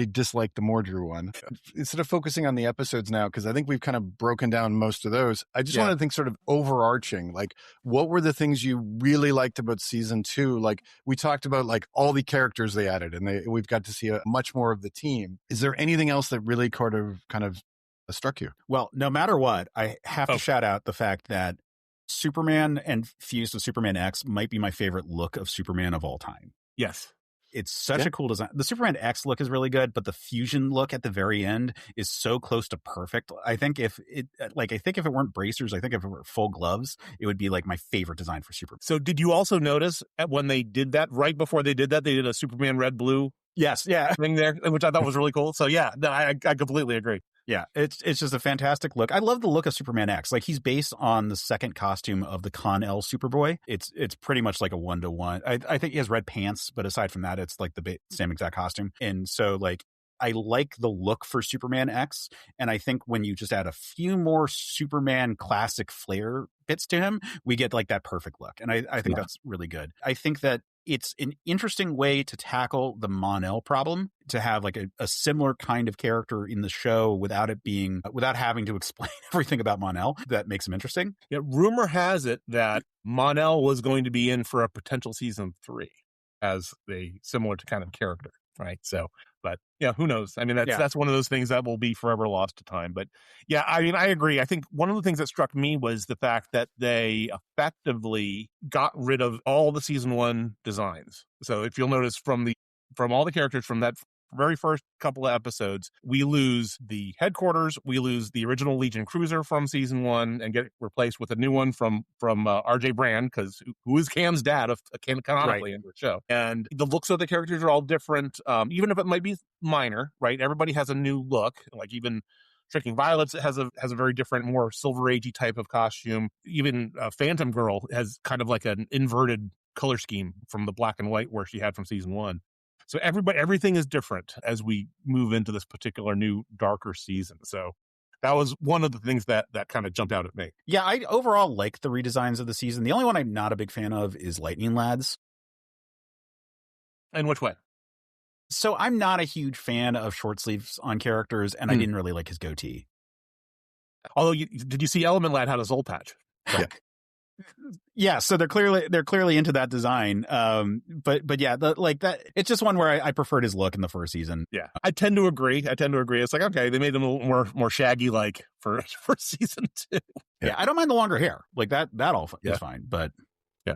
disliked the Mordru one, instead of focusing on the episodes now, because I think we've kind of broken down most of those, I just want to think sort of overarching, like, what were the things you really liked about season 2? Like, we talked about, like, all the characters they added, and we've got to see much more of the team. Is there anything else that really kind of struck you? Well, no matter what, I have to shout out the fact that Superman and fused with Superman X might be my favorite look of Superman of all time. Yes. It's such a cool design. The Superman X look is really good, but the fusion look at the very end is so close to perfect. I think if it weren't bracers, I think if it were full gloves, it would be like my favorite design for Superman. So did you also notice when they did that, right before they did that, they did a Superman red blue thing there, which I thought was really cool. So yeah, no, I completely agree. Yeah, it's just a fantastic look. I love the look of Superman X. Like, he's based on the second costume of the Con-El Superboy. It's pretty much like a 1-to-1. I think he has red pants, but aside from that, it's like the same exact costume. And so, like, I like the look for Superman X, and I think when you just add a few more Superman classic flair bits to him, we get like that perfect look. And I think that's really good. I think that it's an interesting way to tackle the Mon-El problem, to have like a similar kind of character in the show without having to explain everything about Mon-El. That makes him interesting. Yeah, rumor has it that Mon-El was going to be in for a potential season 3 as a similar to kind of character, right? So, but yeah, who knows? I mean, that's one of those things that will be forever lost to time. But yeah, I mean, I agree. I think one of the things that struck me was the fact that they effectively got rid of all the season 1 designs. So if you'll notice from all the characters from that very first couple of episodes, we lose the headquarters, we lose the original Legion cruiser from season 1 and get replaced with a new one from RJ Brand, because who is Cam's dad canonically in the show. And the looks of the characters are all different, even if it might be minor, right? Everybody has a new look. Like, even Shrinking Violets has a very different, more Silver Agey type of costume. Even Phantom Girl has kind of like an inverted color scheme from the black and white where she had from season 1. So everything is different as we move into this particular new darker season. So that was one of the things that kind of jumped out at me. Yeah, I overall like the redesigns of the season. The only one I'm not a big fan of is Lightning Lads. In which way? So I'm not a huge fan of short sleeves on characters, and I didn't really like his goatee. Although, did you see Element Lad had a soul patch? Yeah. Yeah, so they're clearly into that design. But yeah, that it's just one where I preferred his look in the first season. Yeah, I tend to agree. It's like, okay, they made him a little more shaggy like for season 2. Yeah, I don't mind the longer hair. Like that all is fine. But yeah.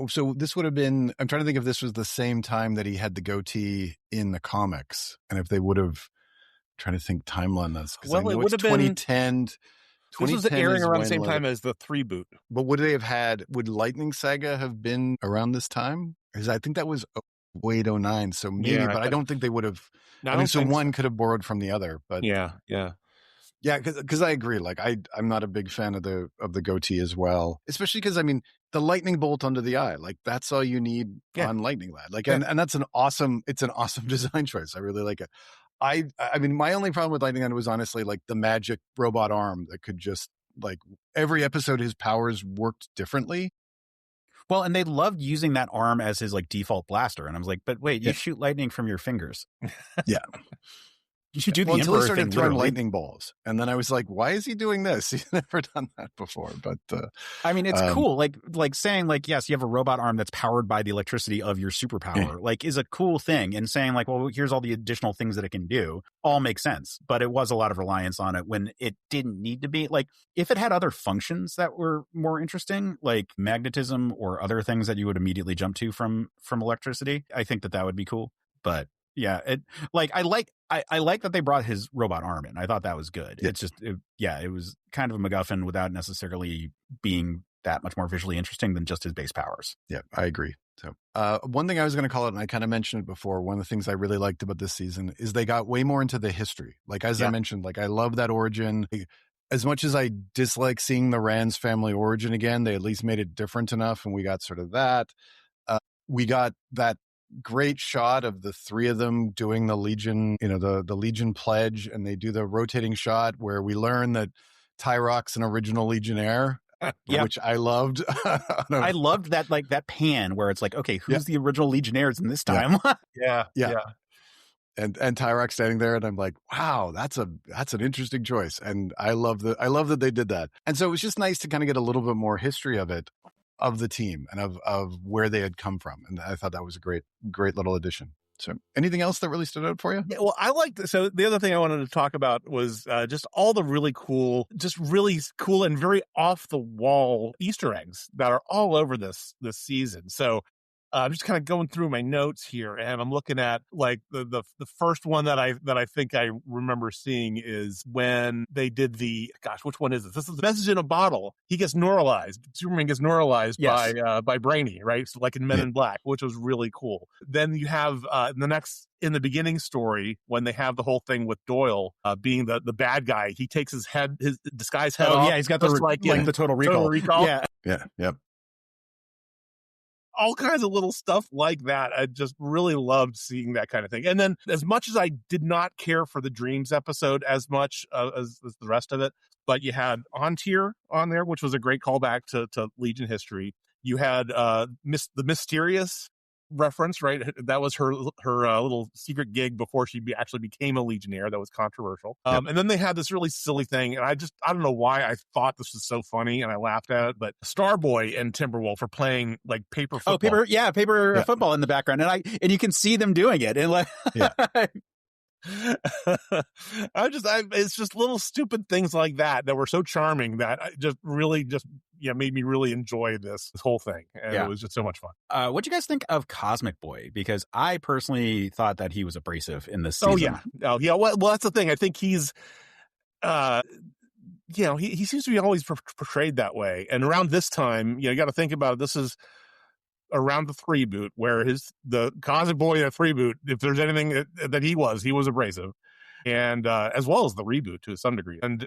So this would have been, I'm trying to think if this was the same time that he had the goatee in the comics, and if they would have, trying to think timeline this, because I know it would have 2010. This was airing around the same time as the 3 boot. But would they have had? Would Lightning Saga have been around this time? Because I think that was 0809. So maybe, but I don't think they would have. No, I mean, so one could have borrowed from the other. But yeah. Because I agree. Like, I'm not a big fan of the goatee as well, especially because, I mean, the lightning bolt under the eye, like, that's all you need on Lightning Lad. Like, and that's an awesome design choice. I really like it. I mean, my only problem with Lightning Lad was honestly like the magic robot arm that could just, like, every episode his powers worked differently. Well, and they loved using that arm as his like default blaster, and I was like, but wait, you shoot lightning from your fingers. Yeah. You should do the until Emperor he started thing, throwing literally. lightning balls, and then I was like, "Why is he doing this? He's never done that before." But I mean, it's cool. Like saying like, yes, you have a robot arm that's powered by the electricity of your superpower. Like, is a cool thing. And saying like, well, here's all the additional things that it can do. All makes sense. But it was a lot of reliance on it when it didn't need to be. Like, if it had other functions that were more interesting, like magnetism or other things that you would immediately jump to from electricity, I think that would be cool. But yeah, I like that they brought his robot arm in. I thought that was good. Yeah. It's just, it was kind of a MacGuffin without necessarily being that much more visually interesting than just his base powers. Yeah, I agree. So one thing I was going to call it, and I kind of mentioned it before, one of the things I really liked about this season is they got way more into the history. Like, as I mentioned, like, I love that origin. As much as I dislike seeing the Rand's family origin again, they at least made it different enough, and we got sort of that. We got that great shot of the three of them doing the Legion, the Legion pledge, and they do the rotating shot where we learn that Tyrock's an original Legionnaire. Yeah. Which I loved. I loved that, like that pan where it's like, okay, who's the original Legionnaires in this time? Yeah. And Tyrock standing there, and I'm like, wow, that's an interesting choice. And I love that they did that. And so it was just nice to kind of get a little bit more history of it, of the team and of where they had come from. And I thought that was a great little addition. So anything else that really stood out for you? Yeah, well, I liked, so the other thing I wanted to talk about was just all the really cool and very off the wall Easter eggs that are all over this season. So I'm just kind of going through my notes here, and I'm looking at like the first one that I think I remember seeing is when they did which one is this? This is the Message in a Bottle. He gets neuralized. Superman gets neuralized by Brainy, right? So like in Men in Black, which was really cool. Then you have in the beginning story when they have the whole thing with Doyle being the bad guy. He takes his disguise head off. Yeah, he's got the Total Recall. Yeah. All kinds of little stuff like that. I just really loved seeing that kind of thing. And then as much as I did not care for the Dreams episode as much as the rest of it, but you had On Tier on there, which was a great callback to Legion history. You had the Mysterious reference, right? That was her little secret gig before she actually became a Legionnaire. That was controversial. And then they had this really silly thing, and I don't know why I thought this was so funny, and I laughed at it. But Starboy and Timberwolf are playing like paper football. Paper football in the background, and you can see them doing it, and like. It's just little stupid things like that were so charming that I just really made me really enjoy this whole thing, and it was just so much fun. What do you guys think of Cosmic Boy? Because I personally thought that he was abrasive in this season. Oh yeah. Well, that's the thing. I think he's he seems to be always portrayed that way. And around this time, you got to think about it. This is around the 3 boot, where the Cosmic Boy in a 3 boot, if there's anything that he was abrasive, and as well as the reboot to some degree. And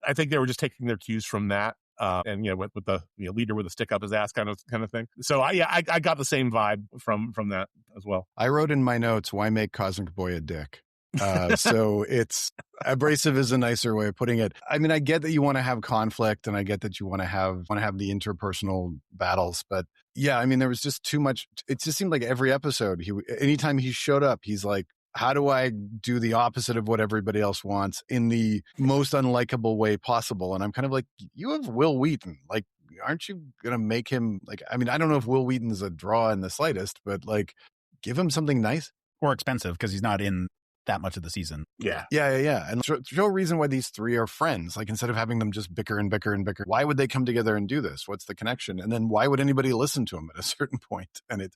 I think they were just taking their cues from that, and with the leader with a stick up his ass kind of thing. So I got the same vibe from that as well. I wrote in my notes, why make Cosmic Boy a dick? So it's abrasive is a nicer way of putting it. I mean, I get that you want to have conflict, and I get that you want to have the interpersonal battles, but yeah, I mean, there was just too much. It just seemed like every episode, anytime he showed up, he's like, how do I do the opposite of what everybody else wants in the most unlikable way possible? And I'm kind of like, you have Will Wheaton. Like, aren't you going to make him like, I mean, I don't know if Will Wheaton is a draw in the slightest, but like, give him something nice. Or expensive, because he's not in that much of the season. Yeah. And show a reason why these three are friends. Like, instead of having them just bicker and bicker and bicker, why would they come together and do this? What's the connection? And then why would anybody listen to him at a certain point? And it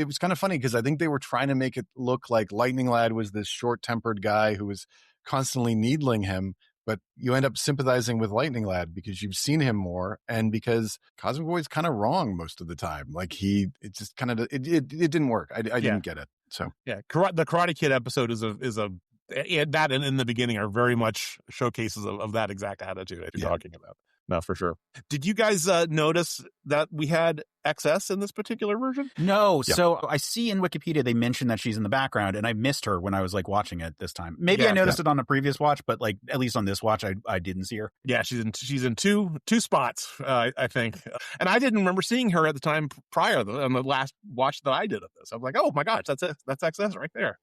was kind of funny, because I think they were trying to make it look like Lightning Lad was this short-tempered guy who was constantly needling him, but you end up sympathizing with Lightning Lad because you've seen him more, and because Cosmic Boy's kind of wrong most of the time. Like, it didn't work. I didn't get it. So yeah, the Karate Kid episode is that, and in the beginning are very much showcases of that exact attitude that you're talking about. No, for sure. Did you guys notice that we had XS in this particular version? No. Yeah. So I see in Wikipedia they mentioned that she's in the background, and I missed her when I was like watching it this time. Maybe I noticed it on a previous watch, but like at least on this watch, I didn't see her. Yeah, she's in two spots, I think, and I didn't remember seeing her at the time prior on the last watch that I did of this. I was like, oh my gosh, that's it. That's XS right there.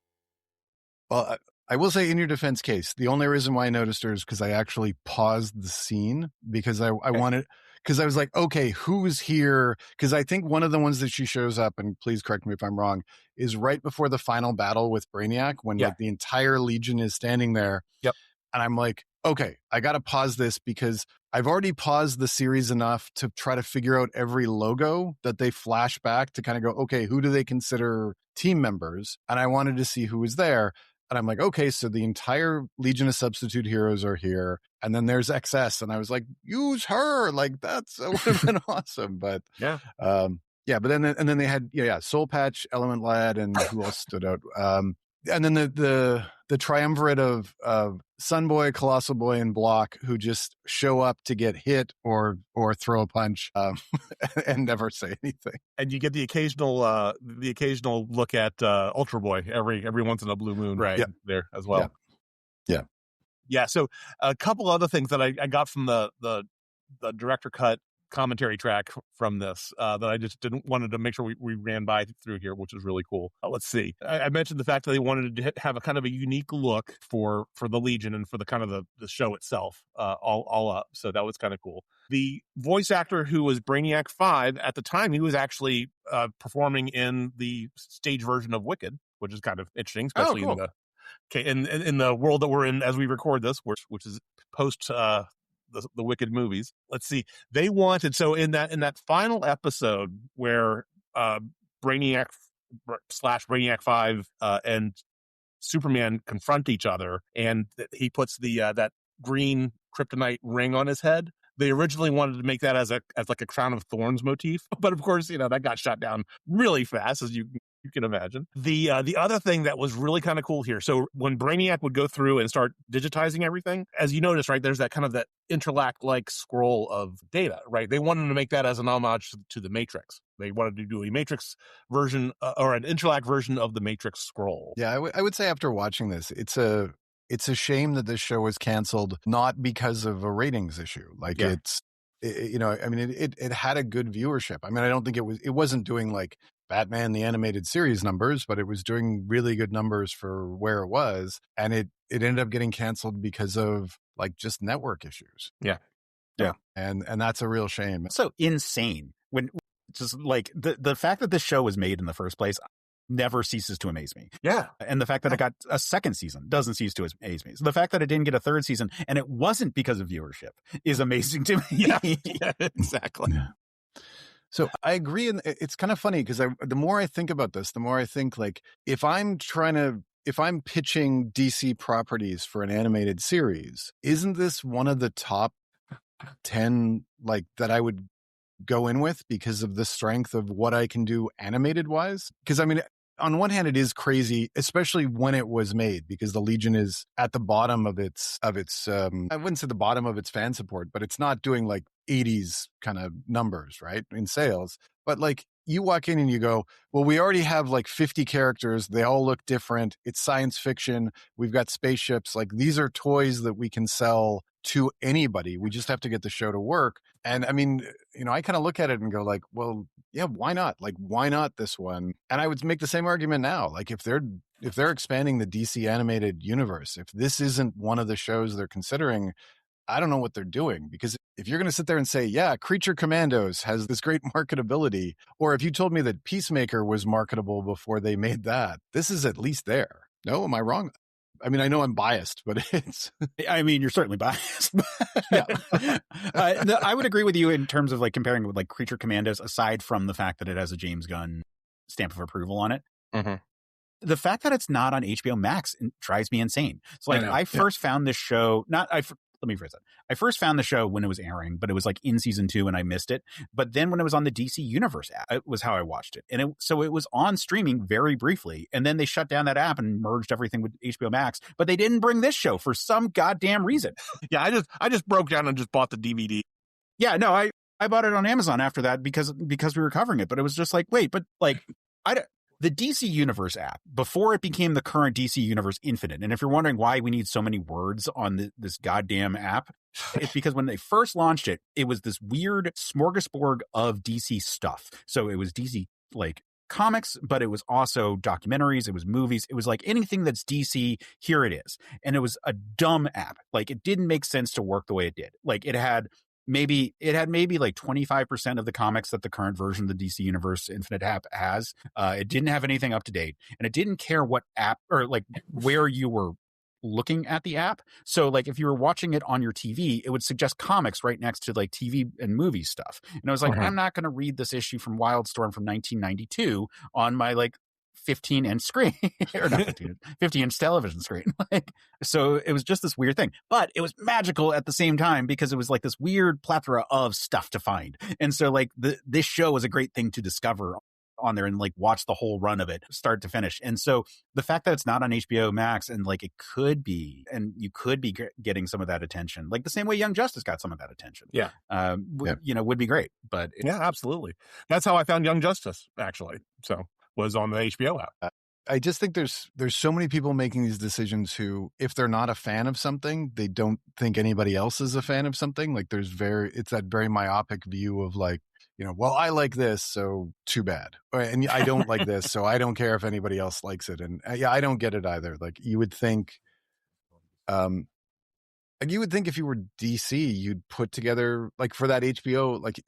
Well, I will say, in your defense case, the only reason why I noticed her is because I actually paused the scene, because I wanted, because I was like, okay, who's here? Because I think one of the ones that she shows up, and please correct me if I'm wrong, is right before the final battle with Brainiac, when like the entire Legion is standing there. Yep. And I'm like, okay, I got to pause this, because I've already paused the series enough to try to figure out every logo that they flash back to kind of go, okay, who do they consider team members? And I wanted to see who was there. And I'm like, okay, so the entire Legion of Substitute Heroes are here. And then there's XS. And I was like, use her. Like, that would have been awesome. But but then they had, Soul Patch, Element Lad, and who else stood out? And then the the triumvirate of Sunboy, Colossal Boy, and Block, who just show up to get hit or throw a punch and never say anything. And you get the occasional look at Ultra Boy every once in a blue moon, right? There as well. Yeah. So a couple other things that I got from the director cut commentary track from this that I just wanted to make sure we ran by through here, which is really cool. Let's see. I mentioned the fact that they wanted to have a kind of a unique look for the Legion and for the kind of the show itself, all up. So that was kind of cool. The voice actor who was Brainiac 5 at the time, he was actually performing in the stage version of Wicked, which is kind of interesting, especially in the world that we're in as we record this, which is post the Wicked movies. Let's see. They wanted, so in that final episode where Brainiac / Brainiac 5 and Superman confront each other, and he puts the that green kryptonite ring on his head. They originally wanted to make that as like a crown of thorns motif, but of course, that got shot down really fast, as you can imagine. The other thing that was really kind of cool here. So when Brainiac would go through and start digitizing everything, as you notice, right, there's that kind of that interlac-like scroll of data, right? They wanted to make that as an homage to the Matrix. They wanted to do a Matrix version or an interlac version of the Matrix scroll. Yeah, I would say after watching this, it's a shame that this show was canceled, not because of a ratings issue. Like it had a good viewership. I mean, I don't think it wasn't doing like Batman the Animated Series numbers, but it was doing really good numbers for where it was. And it ended up getting canceled because of like just network issues. Yeah. And that's a real shame. So insane when just like the fact that this show was made in the first place never ceases to amaze me. Yeah. And the fact that it got a second season doesn't cease to amaze me. So the fact that it didn't get a third season and it wasn't because of viewership is amazing to me. Yeah, exactly. Yeah. So I agree. And it's kind of funny because the more I think about this, the more I think like if I'm pitching DC properties for an animated series, isn't this one of the top 10 like that I would go in with because of the strength of what I can do animated wise? Because I mean, on one hand, it is crazy, especially when it was made, because the Legion is at the bottom of its I wouldn't say the bottom of its fan support, but it's not doing like 80s kind of numbers, right, in sales. But like you walk in and you go, well, we already have like 50 characters. They all look different. It's science fiction. We've got spaceships. Like these are toys that we can sell to anybody. We just have to get the show to work. And I mean, I kind of look at it and go like, well, yeah, why not? Like, why not this one? And I would make the same argument now. Like if they're expanding the DC animated universe, if this isn't one of the shows they're considering, I don't know what they're doing. Because if you're going to sit there and say, yeah, Creature Commandos has this great marketability, or if you told me that Peacemaker was marketable before they made that, this is at least there. No, am I wrong? I mean, I know I'm biased, but it's... I mean, you're certainly biased. Yeah. No, I would agree with you in terms of like comparing with like Creature Commandos, aside from the fact that it has a James Gunn stamp of approval on it. Mm-hmm. The fact that it's not on HBO Max drives me insane. So like I first found this show, let me phrase that. I first found the show when it was airing, but it was like in season 2 and I missed it. But then when it was on the DC Universe app, it was how I watched it. And so it was on streaming very briefly. And then they shut down that app and merged everything with HBO Max. But they didn't bring this show for some goddamn reason. Yeah, I just broke down and just bought the DVD. Yeah, no, I bought it on Amazon after that because we were covering it. But it was just like, wait, but like, the DC Universe app, before it became the current DC Universe Infinite, and if you're wondering why we need so many words on this goddamn app, it's because when they first launched it, it was this weird smorgasbord of DC stuff. So it was DC, like, comics, but it was also documentaries, it was movies, it was like anything that's DC, here it is. And it was a dumb app. Like, it didn't make sense to work the way it did. Like, it had maybe like 25% of the comics that the current version of the DC Universe Infinite app has. It didn't have anything up to date, and it didn't care what app or like where you were looking at the app. So like if you were watching it on your TV, it would suggest comics right next to like TV and movie stuff. And I was like, I'm not going to read this issue from Wildstorm from 1992 on my like 15-inch screen or not 50-inch television screen. Like, so it was just this weird thing, but it was magical at the same time because it was like this weird plethora of stuff to find. And so like this show was a great thing to discover on there and like watch the whole run of it start to finish. And so the fact that it's not on HBO Max and like it could be, and you could be getting some of that attention, like the same way Young Justice got some of that attention. Yeah. You know, would be great. But yeah, absolutely. That's how I found Young Justice, actually. So was on the HBO app. I just think there's so many people making these decisions who, if they're not a fan of something, they don't think anybody else is a fan of something. Like it's that very myopic view of like, you know, well, I like this, so too bad. And I don't like this, so I don't care if anybody else likes it. And yeah, I don't get it either. Like you would think, if you were DC, you'd put together like for that HBO, like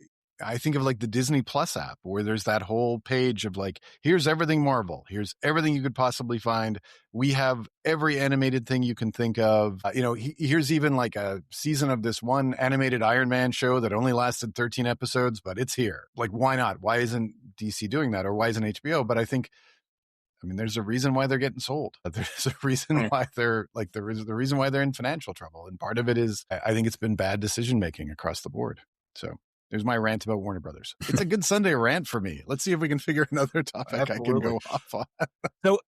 I think of like the Disney Plus app where there's that whole page of like, here's everything Marvel. Here's everything you could possibly find. We have every animated thing you can think of. You know, here's even like a season of this one animated Iron Man show that only lasted 13 episodes, but it's here. Like, why not? Why isn't DC doing that? Or why isn't HBO? But I mean, there's a reason why they're getting sold. There's a reason why they're like, the reason why they're in financial trouble. And part of it is, I think it's been bad decision-making across the board. So there's my rant about Warner Brothers. It's a good Sunday rant for me. Let's see if we can figure another topic I can go off on. So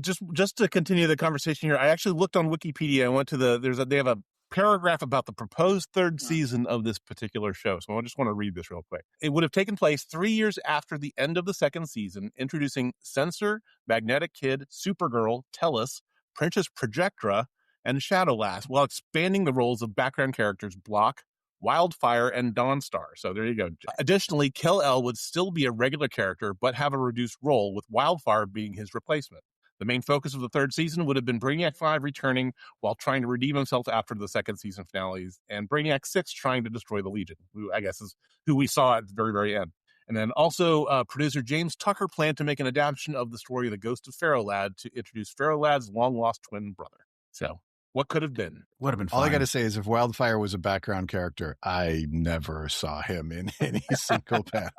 just to continue the conversation here, I actually looked on Wikipedia. I went to they have a paragraph about the proposed third season of this particular show. So I just want to read this real quick. It would have taken place 3 years after the end of the second season, introducing Censor, Magnetic Kid, Supergirl, Tellus, Princess Projectra, and Shadowlass, while expanding the roles of background characters Block, Wildfire, and Dawnstar. So there you go. Additionally, Kal-El would still be a regular character, but have a reduced role, with Wildfire being his replacement. The main focus of the third season would have been Brainiac 5 returning while trying to redeem himself after the second season finales, and Brainiac 6 trying to destroy the Legion, who I guess is who we saw at the very, very end. And then also producer James Tucker planned to make an adaptation of the story of the Ghost of Pharaoh Lad to introduce Pharaoh Lad's long-lost twin brother. So what could have been? Would have been fine. All I got to say is if Wildfire was a background character, I never saw him in any single panel.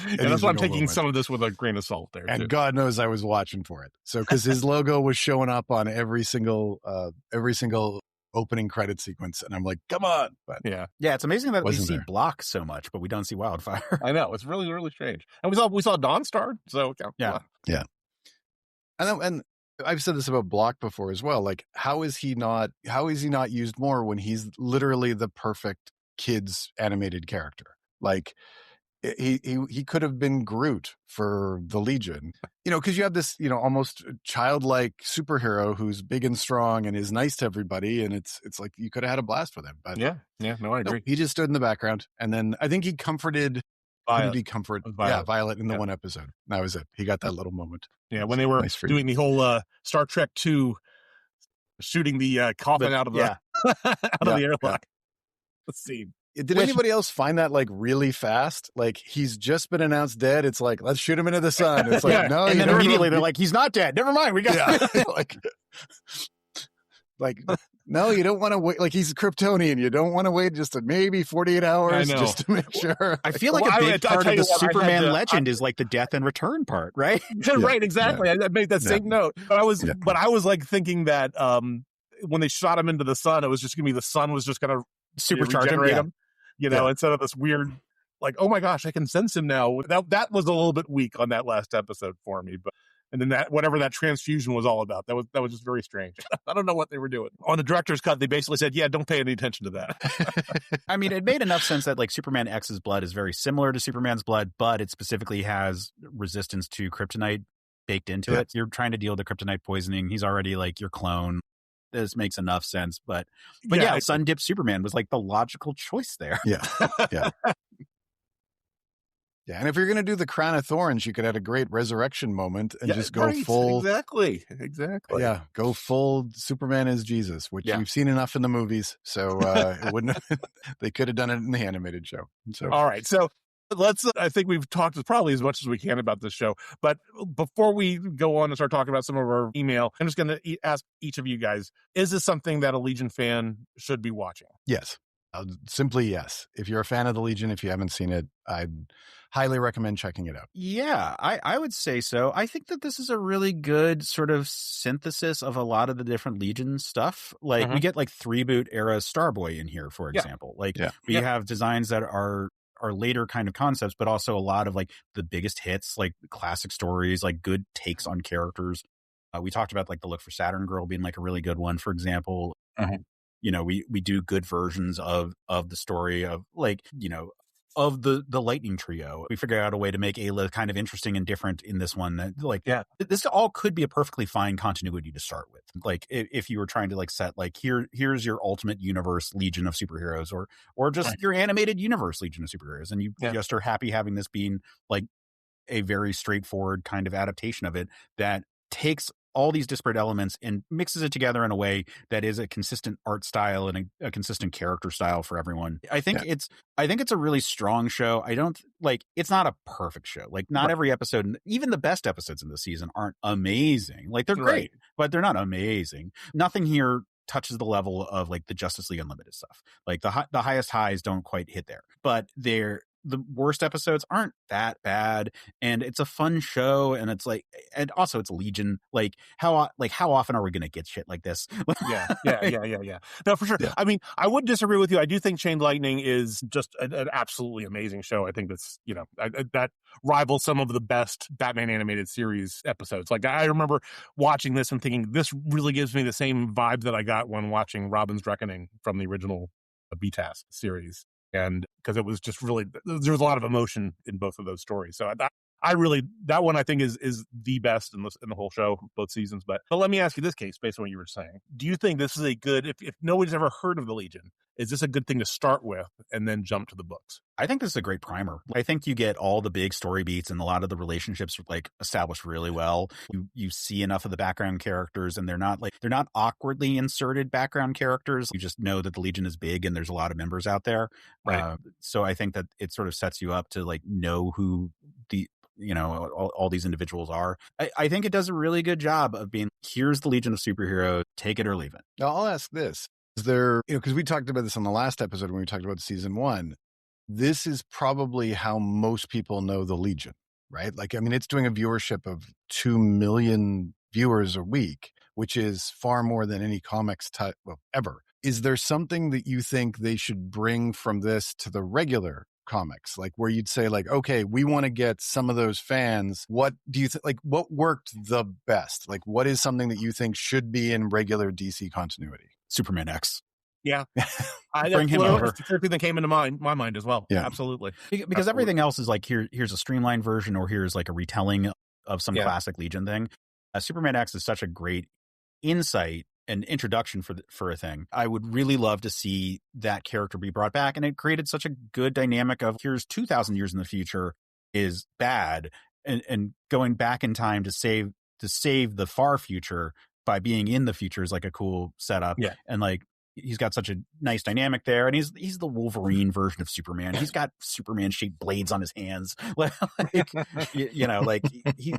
And that's why I'm taking some of this with a grain of salt there. And too. God knows I was watching for it. So because his logo was showing up on every single opening credit sequence, and I'm like, come on. But yeah, it's amazing that we see Block so much, but we don't see Wildfire. I know, it's really, really strange. And we saw Dawnstar. So yeah. And I've said this about Block before as well. Like, how is he not used more when he's literally the perfect kids animated character? Like, he could have been Groot for the Legion, you know, because you have this, you know, almost childlike superhero who's big and strong and is nice to everybody, and it's like you could have had a blast with him. But I agree. No, he just stood in the background, and then I think he comforted. Violet. Who did he comfort? Violet in the one episode. That was it. He got that little moment. Yeah, when they were doing the whole Star Trek 2 shooting the coffin out of the the airlock. Let's see. Did anybody else find that like really fast? Like he's just been announced dead. It's like, let's shoot him into the sun. It's like, no, and then immediately they're like, he's not dead. Never mind. We got like, no, you don't want to wait. Like he's Kryptonian. You don't want to wait just maybe 48 hours just to make sure. I feel like a big part of the Superman legend is like the death and return part, right? Right, exactly. I made that same note. But I was like thinking that when they shot him into the sun, it was just going to be the sun was just going to supercharge him. You know, instead of this weird, like, oh my gosh, I can sense him now. That was a little bit weak on that last episode for me. But and then whatever that transfusion was all about, that was just very strange. I don't know what they were doing. On the director's cut, they basically said, don't pay any attention to that. I mean, it made enough sense that like Superman X's blood is very similar to Superman's blood, but it specifically has resistance to kryptonite baked into it. You're trying to deal with the kryptonite poisoning. He's already like your clone. This makes enough sense, but Sun Dipped Superman was like the logical choice there. Yeah. And if you're going to do the Crown of Thorns, you could have a great resurrection moment and just go full. Exactly. Yeah. Go full Superman as Jesus, which we've seen enough in the movies. So it wouldn't, they could have done it in the animated show. So, all right. So I think we've talked probably as much as we can about this show, but before we go on and start talking about some of our email, I'm just going to ask each of you guys, is this something that a Legion fan should be watching? Yes. Simply yes. If you're a fan of the Legion, if you haven't seen it, I'd highly recommend checking it out. Yeah, I would say so. I think that this is a really good sort of synthesis of a lot of the different Legion stuff. Like we get like 3-boot era Starboy in here, for example. We have designs that are are later kind of concepts, but also a lot of like the biggest hits, like classic stories, like good takes on characters. We talked about like the Look for Saturn Girl being like a really good one, for example. You know, we do good versions of the story of like, you know, of the lightning trio. We figured out a way to make Ayla kind of interesting and different in this one. That like, this all could be a perfectly fine continuity to start with. Like if you were trying to like set like here's your ultimate universe Legion of superheroes, or just your animated universe Legion of superheroes, and you just are happy having this being like a very straightforward kind of adaptation of it that takes all these disparate elements and mixes it together in a way that is a consistent art style and a consistent character style for everyone. I think it's a really strong show. I don't like, it's not a perfect show. Like not every episode, even the best episodes in the season aren't amazing. Like they're great, but they're not amazing. Nothing here touches the level of like the Justice League Unlimited stuff. Like the highest highs don't quite hit there, but the worst episodes aren't that bad, and it's a fun show, and it's like, and also it's Legion. Like how often are we going to get shit like this? Yeah. No, for sure. Yeah. I mean, I would disagree with you. I do think Chained Lightning is just an absolutely amazing show. I think that's, you know, that rivals some of the best Batman animated series episodes. Like I remember watching this and thinking, this really gives me the same vibe that I got when watching Robin's Reckoning from the original BTAS series. And because it was just really, there was a lot of emotion in both of those stories. So I really, that one I think is the best in the whole show, both seasons. But let me ask you this, Case, based on what you were saying. Do you think this is a good, if nobody's ever heard of the Legion, is this a good thing to start with and then jump to the books? I think this is a great primer. I think you get all the big story beats and a lot of the relationships like established really well. You see enough of the background characters, and they're not awkwardly inserted background characters. You just know that the Legion is big and there's a lot of members out there. Right. So I think that it sort of sets you up to like know who all these individuals are. I think it does a really good job of being, here's the Legion of Superheroes, take it or leave it. Now I'll ask this. Is there, because we talked about this on the last episode when we talked about season 1, this is probably how most people know the Legion, right? Like, I mean, it's doing a viewership of 2 million viewers a week, which is far more than any comics ever. Is there something that you think they should bring from this to the regular comics, like where you'd say like, okay, we want to get some of those fans? What do you think, like what worked the best? Like what is something that you think should be in regular DC continuity? Superman X. Yeah. Bring him over. That's the first thing that came into my mind as well. Yeah, absolutely. Because everything else is like, here's a streamlined version, or here's like a retelling of some classic Legion thing. Superman X is such a great insight and introduction for a thing. I would really love to see that character be brought back, and it created such a good dynamic of here's 2,000 years in the future is bad, and going back in time to save the far future by being in the future is like a cool setup. Yeah. And like he's got such a nice dynamic there, and he's the Wolverine version of Superman. He's got Superman shaped blades on his hands. Like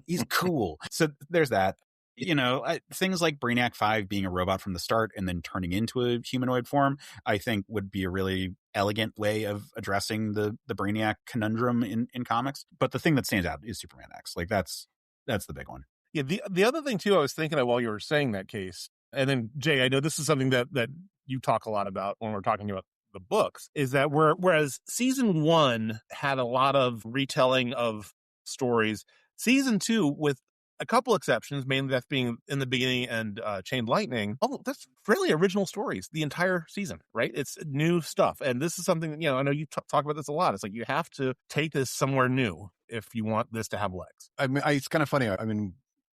he's cool. So there's that. You know, things like Brainiac 5 being a robot from the start and then turning into a humanoid form, I think would be a really elegant way of addressing the Brainiac conundrum in comics. But the thing that stands out is Superman X. Like that's the big one. Yeah. The other thing too, I was thinking of while you were saying that, Case, and then Jay, I know this is something that you talk a lot about when we're talking about the books, is that whereas season 1 had a lot of retelling of stories, season 2, with a couple exceptions, mainly that being in the beginning and Chained Lightning, that's really original stories the entire season, right? It's new stuff. And this is something that, I know you talk about this a lot. It's like you have to take this somewhere new if you want this to have legs. I mean, it's kind of funny. I mean,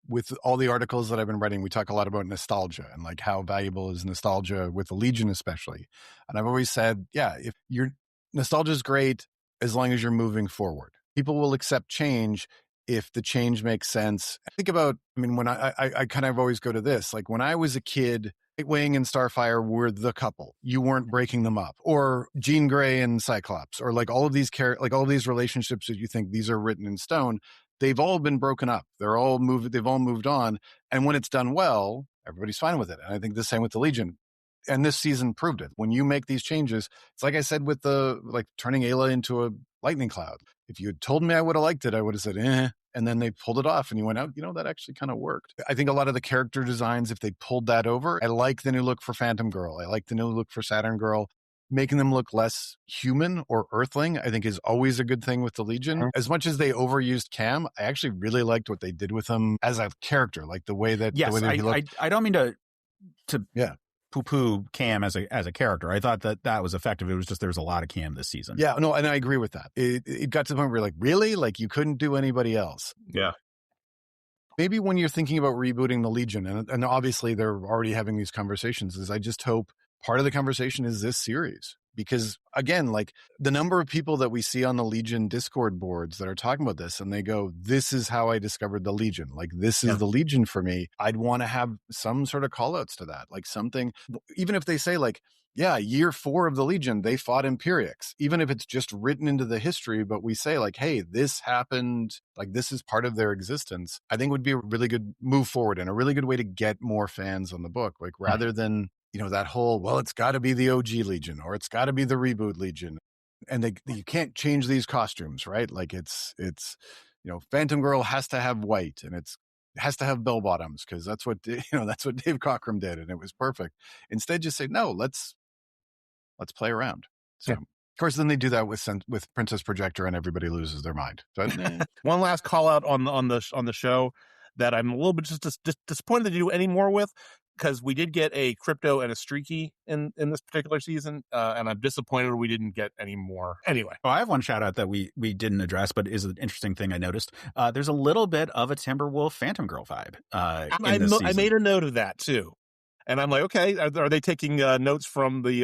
with all the articles that I've been writing, we talk a lot about nostalgia and like how valuable is nostalgia with the Legion especially. And I've always said, yeah, if your nostalgia is great as long as you're moving forward. People will accept change if the change makes sense. Think about, I mean, when I kind of always go to this, like when I was a kid, Nightwing and Starfire were the couple. You weren't breaking them up. Or Jean Grey and Cyclops, or like all of these all of these relationships that you think these are written in stone, they've all been broken up. They've all moved on. And when it's done well, everybody's fine with it. And I think the same with the Legion. And this season proved it. When you make these changes, it's like I said with turning Ayla into a lightning cloud. If you had told me I would have liked it, I would have said, eh. And then they pulled it off and you went out, that actually kind of worked. I think a lot of the character designs, if they pulled that over, I like the new look for Phantom Girl. I like the new look for Saturn Girl. making them look less human or earthling, I think is always a good thing with the Legion. As much as they overused Cam, I actually really liked what they did with him as a character, like the way that, yes, he looked. I don't mean to Yeah. poo-poo Cam as a character. I thought that was effective. It was just there's a lot of Cam this season. Yeah, no, and I agree with that. It got to the point where you're like, really? Like you couldn't do anybody else. Yeah. Maybe when you're thinking about rebooting the Legion, and obviously they're already having these conversations, is I just hope part of the conversation is this series. Because again, like the number of people that we see on the Legion Discord boards that are talking about this and they go, this is how I discovered the Legion. Like this is the Legion for me. I'd want to have some sort of call outs to that. Like something, even if they say like, yeah, year 4 of the Legion, they fought Imperiex, even if it's just written into the history, but we say like, hey, this happened, like this is part of their existence. I think would be a really good move forward and a really good way to get more fans on the book. Like rather than, that whole, well, it's got to be the OG Legion or it's got to be the reboot Legion. And you can't change these costumes, right? Like it's Phantom Girl has to have white and it has to have bell bottoms because that's what, that's what Dave Cockrum did. And it was perfect. Instead, just say, no, let's play around. So, of course, then they do that with Princess Projector and everybody loses their mind. So, one last call out on the show that I'm a little bit just disappointed to do any more with, because we did get a Crypto and a Streaky in this particular season, and I'm disappointed we didn't get any more. Anyway. I have one shout out that we didn't address, but is an interesting thing I noticed. There's a little bit of a Timberwolf Phantom Girl vibe. I made a note of that too. And I'm like, okay, are they taking notes from the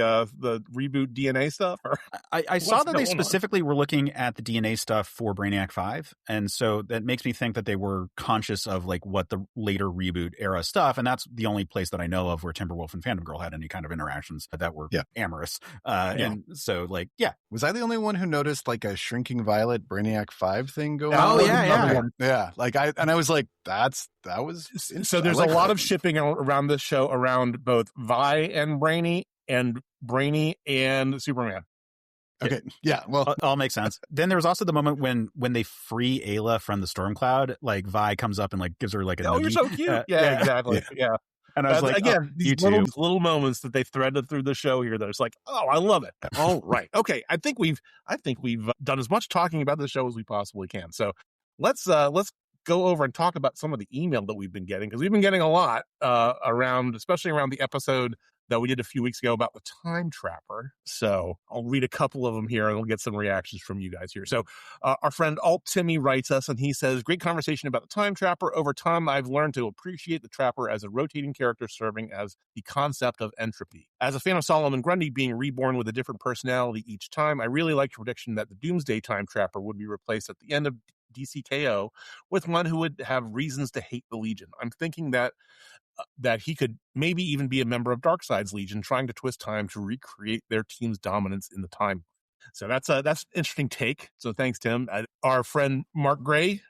reboot DNA stuff? Or I saw that they specifically were looking at the DNA stuff for Brainiac 5. And so that makes me think that they were conscious of like what the later reboot era stuff. And that's the only place that I know of where Timberwolf and Phantom Girl had any kind of interactions that were amorous. And so like, Was I the only one who noticed like a Shrinking Violet Brainiac 5 thing going on? Oh, yeah. Yeah. Like I was like, that was so there's a lot of shipping around this show around both Vi and Brainy and Superman. Okay. Yeah. Well, all makes sense. Then there was also the moment when they free Ayla from the storm cloud, like Vi comes up and like gives her like a nuggie. You're so cute. Yeah, exactly. Yeah. And I was like, again, these little moments that they threaded through the show here that it's like, oh, I love it. All right. Okay. I think we've done as much talking about the show as we possibly can. So let's go over and talk about some of the email that we've been getting, because we've been getting a lot especially around the episode that we did a few weeks ago about the Time Trapper. So I'll read a couple of them here and we'll get some reactions from you guys here. So our friend Alt Timmy writes us and he says, great conversation about the Time Trapper. Over time, I've learned to appreciate the Trapper as a rotating character serving as the concept of entropy. As a fan of Solomon Grundy being reborn with a different personality each time, I really liked your prediction that the Doomsday Time Trapper would be replaced at the end of DCKO with one who would have reasons to hate the Legion. I'm thinking that he could maybe even be a member of Darkseid's Legion, trying to twist time to recreate their team's dominance in the time. So that's an interesting take. So thanks, Tim. Our friend Mark Gray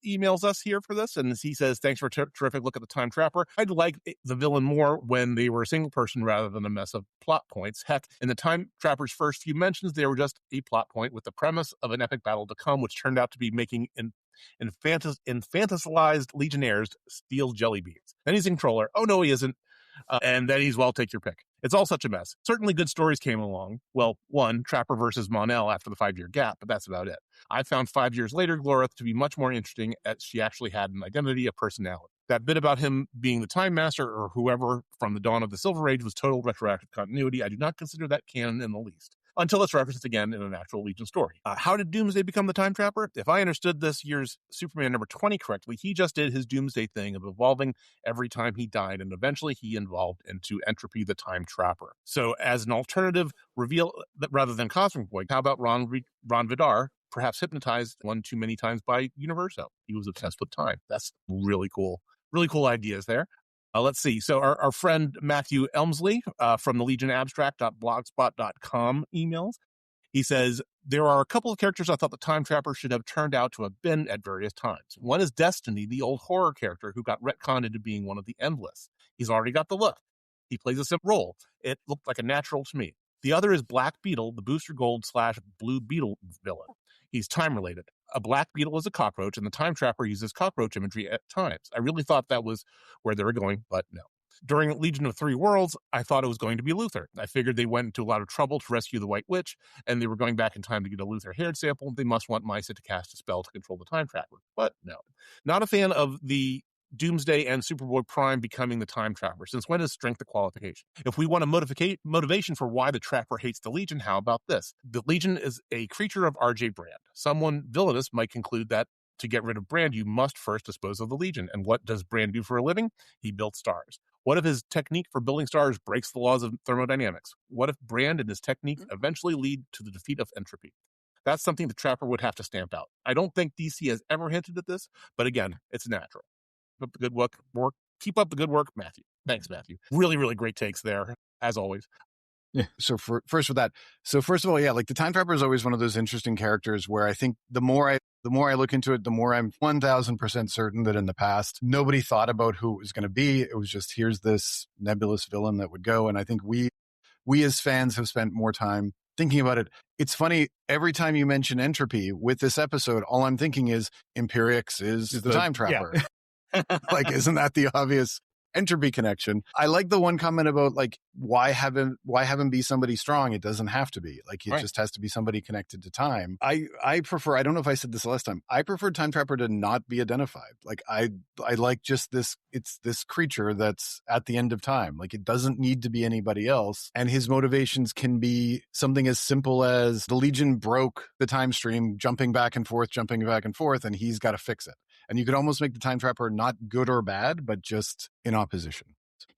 emails us here for this, and he says, thanks for a terrific look at the Time Trapper. I'd like the villain more when they were a single person rather than a mess of plot points. Heck, in the Time Trapper's first few mentions, they were just a plot point with the premise of an epic battle to come, which turned out to be making infantilized legionnaires steal jelly beans. Then he's in controller. Oh, no, he isn't. And then he's, well, take your pick. It's all such a mess. Certainly good stories came along. Well, one, Trapper versus Mon-El after the 5-year gap, but that's about it. I found 5 years later Glorith to be much more interesting, as she actually had an identity, a personality. That bit about him being the Time Master or whoever from the dawn of the Silver Age was total retroactive continuity. I do not consider that canon in the least, until it's referenced again in an actual Legion story. How did Doomsday become the Time Trapper? If I understood this year's Superman number 20 correctly, he just did his Doomsday thing of evolving every time he died, and eventually he evolved into Entropy the Time Trapper. So as an alternative reveal, rather than Cosmic Boy, how about Ron Vidar, perhaps hypnotized one too many times by Universo? He was obsessed with time. That's really cool. Really cool ideas there. Let's see. So our friend Matthew Elmsley from the legionabstract.blogspot.com emails. He says, there are a couple of characters I thought the Time Trapper should have turned out to have been at various times. One is Destiny, the old horror character who got retconned into being one of the Endless. He's already got the look. He plays a simple role. It looked like a natural to me. The other is Black Beetle, the Booster Gold / Blue Beetle villain. He's time-related. A black beetle is a cockroach, and the Time Trapper uses cockroach imagery at times. I really thought that was where they were going, but no. During Legion of Three Worlds, I thought it was going to be Luther. I figured they went into a lot of trouble to rescue the White Witch, and they were going back in time to get a Luther hair sample. They must want Misa to cast a spell to control the time trapper. But no. Not a fan of the Doomsday and Superboy Prime becoming the time trapper. Since when is strength a qualification? If we want a motivation for why the trapper hates the Legion, how about this? The Legion is a creature of RJ Brand. Someone villainous might conclude that to get rid of Brand, you must first dispose of the Legion. And what does Brand do for a living? He built stars. What if his technique for building stars breaks the laws of thermodynamics? What if Brand and his technique eventually lead to the defeat of entropy? That's something the trapper would have to stamp out. I don't think DC has ever hinted at this, but again, it's natural. Keep up the good work. Keep up the good work, Matthew. Thanks, Matthew. Really, really great takes there, as always. Yeah. So first of all, yeah, like the Time Trapper is always one of those interesting characters where I think the more I look into it, the more I'm 1000% certain that in the past nobody thought about who it was going to be. It was just, here's this nebulous villain that would go, and I think we as fans have spent more time thinking about it. It's funny, every time you mention entropy with this episode, all I'm thinking is Imperiex is the Time Trapper. Yeah. Like, isn't that the obvious entropy connection? I like the one comment about like why have him be somebody strong? It doesn't have to be. Like, it just has to be somebody connected to time. I prefer, I don't know if I said this last time, I prefer Time Trapper to not be identified. Like, I like just this, it's this creature that's at the end of time. Like, it doesn't need to be anybody else. And his motivations can be something as simple as the Legion broke the time stream, jumping back and forth, and he's got to fix it. And you could almost make the Time Trapper not good or bad, but just in opposition.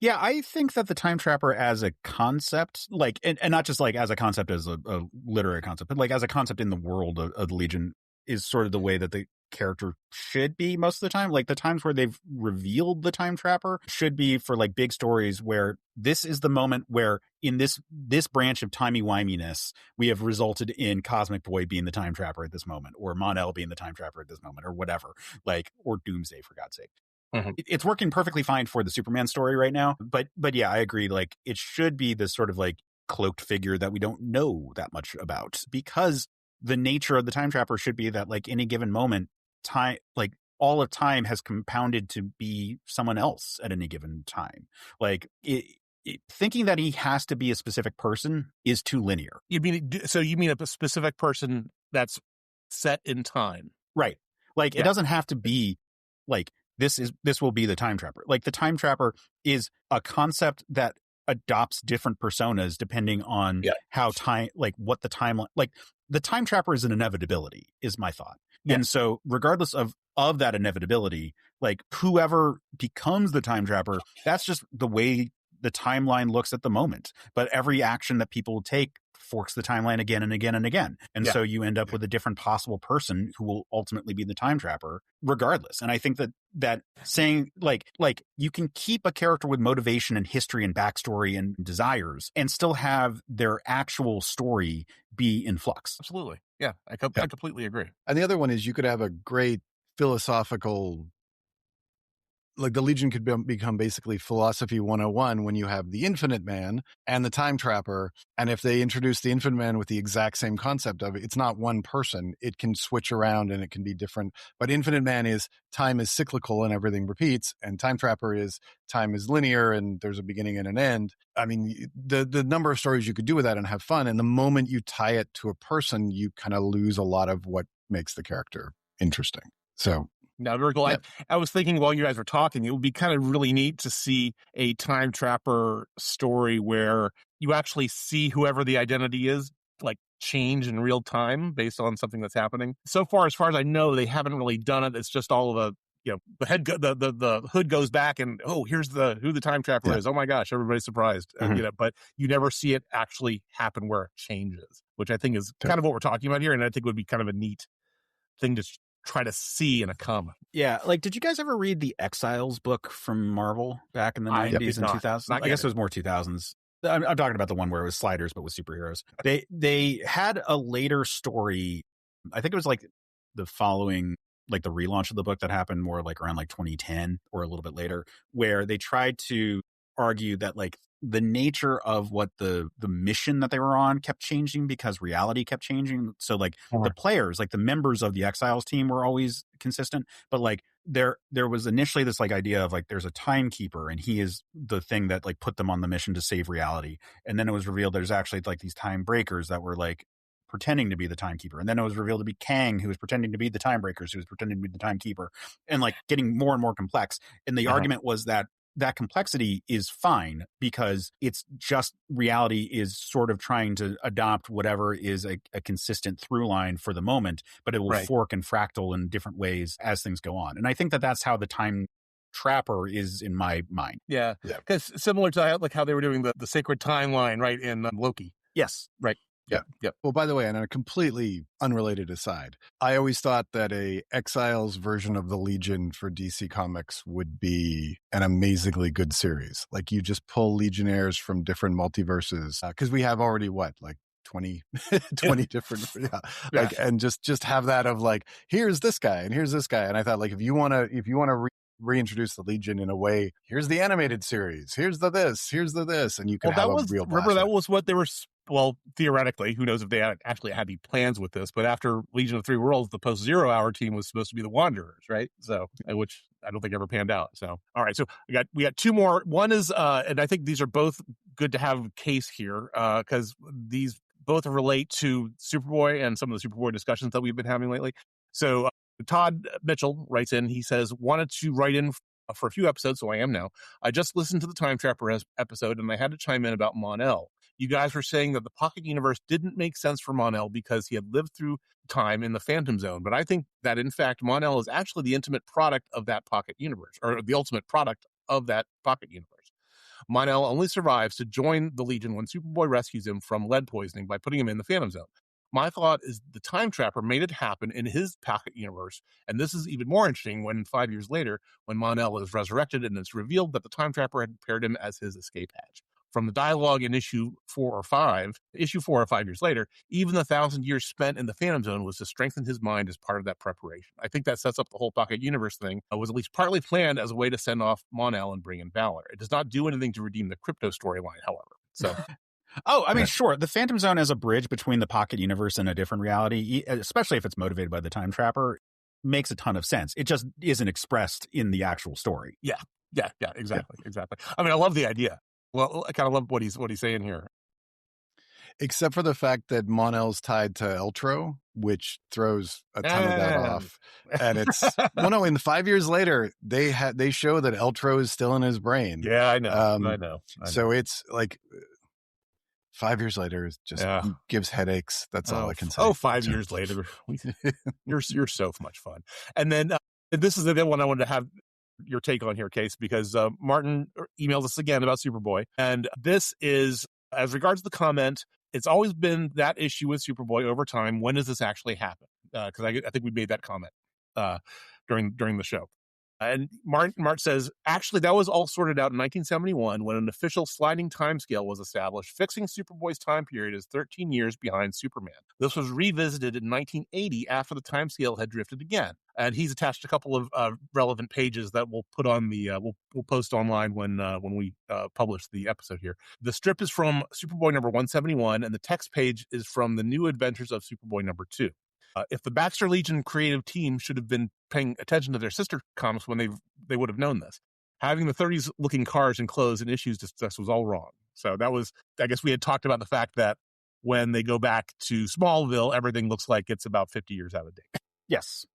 Yeah, I think that the Time Trapper as a concept, like, and not just like as a concept as a literary concept, but like as a concept in the world of the Legion is sort of the way that the character should be most of the time. Like, the times where they've revealed the Time Trapper should be for like big stories where this is the moment where in this branch of timey-wiminess, we have resulted in Cosmic Boy being the Time Trapper at this moment, or Mon-El being the Time Trapper at this moment, or whatever, like, or Doomsday, for God's sake. Mm-hmm. It's working perfectly fine for the Superman story right now, but yeah, I agree. Like, it should be this sort of like cloaked figure that we don't know that much about, because the nature of the Time Trapper should be that, like, any given moment, time, like, all of time has compounded to be someone else at any given time. Like, thinking that he has to be a specific person is too linear. You mean a specific person that's set in time, right? Like, It doesn't have to be like this will be the Time Trapper. Like, the Time Trapper is a concept that adopts different personas depending on how time, like, what the timeline, like, the Time Trapper is an inevitability, is my thought. Yeah. And so regardless of that inevitability, like, whoever becomes the Time Trapper, that's just the way the timeline looks at the moment. But every action that people take forks the timeline again and again and again. And so you end up with a different possible person who will ultimately be the Time Trapper regardless. And I think that saying like you can keep a character with motivation and history and backstory and desires and still have their actual story be in flux. Absolutely. Yeah. I completely agree. And the other one is, you could have a great philosophical, like, the Legion could become basically philosophy 101 when you have the Infinite Man and the Time Trapper. And if they introduce the Infinite Man with the exact same concept of it, it's not one person. It can switch around and it can be different. But Infinite Man is time is cyclical and everything repeats. And Time Trapper is time is linear and there's a beginning and an end. I mean, the number of stories you could do with that and have fun. And the moment you tie it to a person, you kind of lose a lot of what makes the character interesting. So... No, very cool. Yeah. I was thinking while you guys were talking, it would be kind of really neat to see a Time Trapper story where you actually see whoever the identity is, like, change in real time based on something that's happening. So far as I know, they haven't really done it. It's just all of the hood goes back and, oh, here's who the Time Trapper is. Oh my gosh, everybody's surprised. Mm-hmm. But you never see it actually happen where it changes, which I think is kind of what we're talking about here, and I think would be kind of a neat thing to try to see in a comic. Yeah, like, did you guys ever read the Exiles book from Marvel back in the 90s and 2000s? I guess it was more 2000s. I'm talking about the one where it was sliders but with superheroes. They had a later story, I think it was like the following, like, the relaunch of the book that happened more like around like 2010 or a little bit later, where they tried to argue that, like, the nature of what the mission that they were on kept changing because reality kept changing. So, like, the players, like the members of the Exiles team, were always consistent, but like there was initially this like idea of like there's a timekeeper and he is the thing that like put them on the mission to save reality. And then it was revealed there's actually like these time breakers that were like pretending to be the timekeeper. And then it was revealed to be Kang, who was pretending to be the time breakers, who was pretending to be the timekeeper, and like getting more and more complex. And the argument was that complexity is fine because it's just reality is sort of trying to adopt whatever is a consistent through line for the moment, but it will fork and fractal in different ways as things go on. And I think that that's how the time trapper is in my mind. Yeah. Because similar to like how they were doing the sacred timeline, right, in Loki. Yes. Right. Yeah. Well, by the way, and on a completely unrelated aside, I always thought that a Exiles version of the Legion for DC Comics would be an amazingly good series. Like you just pull Legionnaires from different multiverses because we have already like 20 different like and just have that of like here's this guy and here's this guy. And I thought like if you want to reintroduce the Legion in a way, here's the animated series, here's the this, and you can have a real blast. Remember that was what they were. Well, theoretically, who knows if they actually had any plans with this, but after Legion of Three Worlds, the post-Zero Hour team was supposed to be the Wanderers, right? So, which I don't think ever panned out. So, all right. So we got two more. One is, and I think these are both good to have Case here, because these both relate to Superboy and some of the Superboy discussions that we've been having lately. So Todd Mitchell writes in, he says, wanted to write in for a few episodes, so I am now. I just listened to the Time Trapper episode, and I had to chime in about Mon-El. You guys were saying that the Pocket Universe didn't make sense for Mon-El because he had lived through time in the Phantom Zone. But I think that, in fact, Mon-El is actually the intimate product of that Pocket Universe, or the ultimate product of that Pocket Universe. Mon-El only survives to join the Legion when Superboy rescues him from lead poisoning by putting him in the Phantom Zone. My thought is the Time Trapper made it happen in his Pocket Universe, and this is even more interesting when 5 years later, when Mon-El is resurrected and it's revealed that the Time Trapper had prepared him as his escape hatch. From the dialogue in issue 4 or 5 years later, even the 1,000 years spent in the Phantom Zone was to strengthen his mind as part of that preparation. I think that sets up the whole Pocket Universe thing. Was at least partly planned as a way to send off Mon-El and bring in Valor. It does not do anything to redeem the Crypto storyline, however. So, sure. The Phantom Zone as a bridge between the Pocket Universe and a different reality, especially if it's motivated by the Time Trapper, makes a ton of sense. It just isn't expressed in the actual story. Yeah, exactly. I mean, I love the idea. Well, I kind of love what he's saying here. Except for the fact that Mon-El's tied to Eltro, which throws a ton of that off. And it's in 5 years later, they show that Eltro is still in his brain. Yeah, I know. I know. So it's like 5 years later, it just gives headaches. That's all I can say. 5 years later, you're so much fun. And then this is the one I wanted to have your take on here, Case, because Martin emailed us again about Superboy. And this is, as regards the comment, it's always been that issue with Superboy over time. When does this actually happen? Because I think we made that comment during the show. And Mart says, actually, that was all sorted out in 1971 when an official sliding timescale was established, fixing Superboy's time period as 13 years behind Superman. This was revisited in 1980 after the timescale had drifted again. And he's attached a couple of relevant pages that we'll put on the we'll post online when we publish the episode here. The strip is from Superboy number 171, and the text page is from the New Adventures of Superboy number 2. If the Baxter Legion creative team should have been paying attention to their sister comics when they would have known this. Having the 30s looking cars and clothes and issues discussed was all wrong. So that was, I guess we had talked about the fact that when they go back to Smallville, everything looks like it's about 50 years out of date. Yes.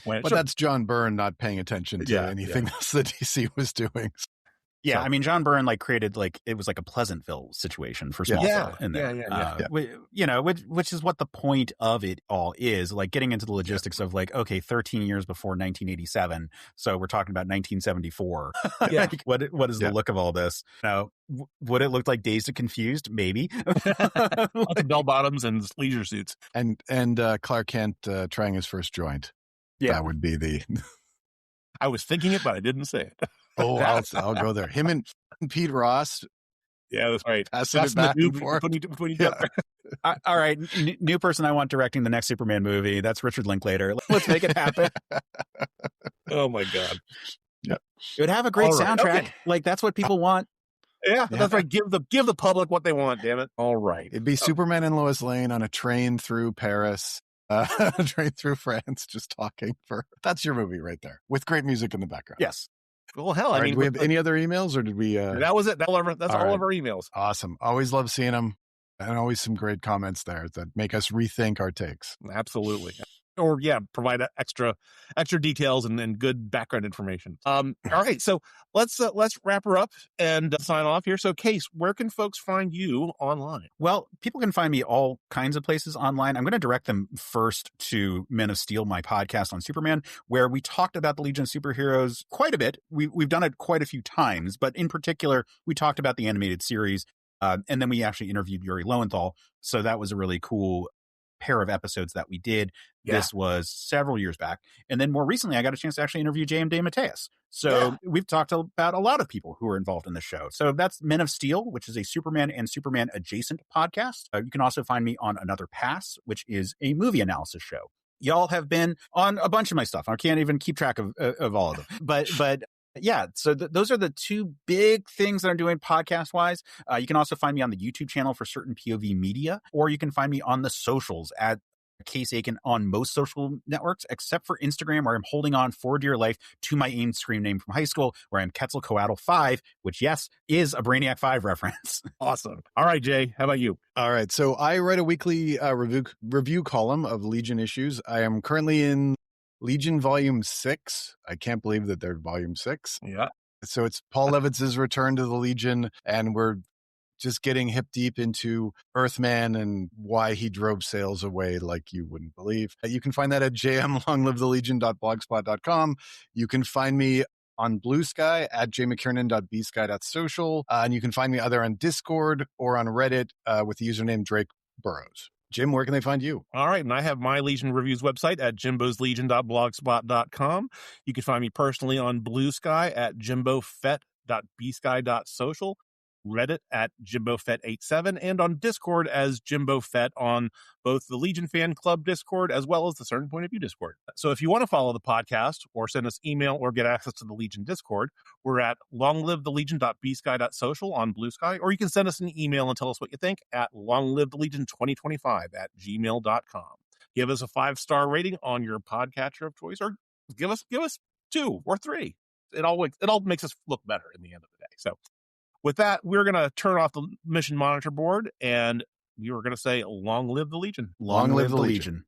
But that's John Byrne not paying attention to anything else that DC was doing. Yeah, I mean, John Byrne created it was like a Pleasantville situation for Smallville in there. Which is what the point of it all is, getting into the logistics of 13 years before 1987, so we're talking about 1974. What is the look of all this? Now, would it look like Dazed and Confused? Maybe. Lots of bell bottoms and leisure suits, and Clark Kent trying his first joint. Yeah, that would be the. I was thinking it, but I didn't say it. Oh, I'll go there. Him and Pete Ross. Yeah, that's right. Passing it back and forth. All right, new person I want directing the next Superman movie. That's Richard Linklater. Let's make it happen. Oh my God. Yeah, it would have a great soundtrack. Okay. That's what people want. Yeah, that's right. Give the public what they want. Damn it. All right. It'd be Superman and Lois Lane on a train through Paris. train through France, just talking that's your movie right there with great music in the background. Yes. Well, hell, All I right, mean, do we have any other emails or did we? that was it. That's all of our emails. Awesome. Always love seeing them. And always some great comments there that make us rethink our takes. Absolutely. Or provide extra details and good background information. All right, so let's wrap her up and sign off here. So, Case, where can folks find you online? Well, people can find me all kinds of places online. I'm going to direct them first to Men of Steel, my podcast on Superman, where we talked about the Legion of Superheroes quite a bit. We've done it quite a few times, but in particular, we talked about the animated series, and then we actually interviewed Yuri Lowenthal. So that was a really cool pair of episodes that we did. This was several years back. And then more recently, I got a chance to actually interview J.M. DeMatteis. So we've talked about a lot of people who are involved in the show. So that's Men of Steel, which is a Superman and Superman adjacent podcast. You can also find me on Another Pass, which is a movie analysis show. Y'all have been on a bunch of my stuff. I can't even keep track of all of them. But yeah, so those are the two big things that I'm doing podcast-wise. You can also find me on the YouTube channel for certain POV media, or you can find me on the socials at Case Aiken on most social networks, except for Instagram, where I'm holding on for dear life to my AIM screen name from high school, where I'm Quetzalcoatl 5, which, yes, is a Brainiac 5 reference. Awesome. All right, Jay, how about you? All right, so I write a weekly review column of Legion issues. I am currently in Legion Volume 6. I can't believe that they're Volume 6. Yeah. So it's Paul Levitz's return to the Legion, and we're just getting hip deep into Earthman and why he drove sales away like you wouldn't believe. You can find that at jmlonglivethelegion.blogspot.com. You can find me on Blue Sky at jmckiernan.bsky.social. And you can find me either on Discord or on Reddit with the username Drake Burrows. Jim, where can they find you? All right, and I have my Legion Reviews website at jimboslegion.blogspot.com. You can find me personally on Blue Sky at jimbofett.bsky.social. Reddit at JimboFett87, and on Discord as JimboFett on both the Legion Fan Club Discord as well as the Certain Point of View Discord. So if you want to follow the podcast or send us email or get access to the Legion Discord, we're at longlivethelegion.bsky.social on Blue Sky, or you can send us an email and tell us what you think at longlivethelegion2025@gmail.com. Give us a 5-star rating on your podcatcher of choice, or give us 2 or 3. It all makes us look better in the end of the day. So with that, we're going to turn off the mission monitor board, and we were going to say, long live the Legion. Long live the Legion.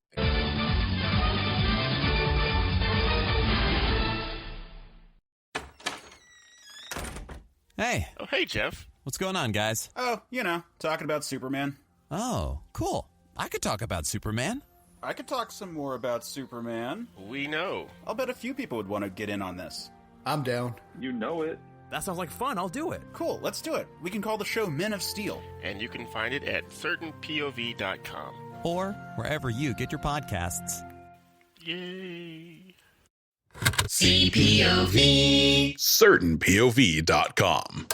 Hey. Oh, hey, Jeff. What's going on, guys? Oh, talking about Superman. Oh, cool. I could talk about Superman. I could talk some more about Superman. We know. I'll bet a few people would want to get in on this. I'm down. You know it. That sounds like fun. I'll do it. Cool, let's do it. We can call the show Men of Steel. And you can find it at certainpov.com. Or wherever you get your podcasts. Yay. CPOV. certainpov.com.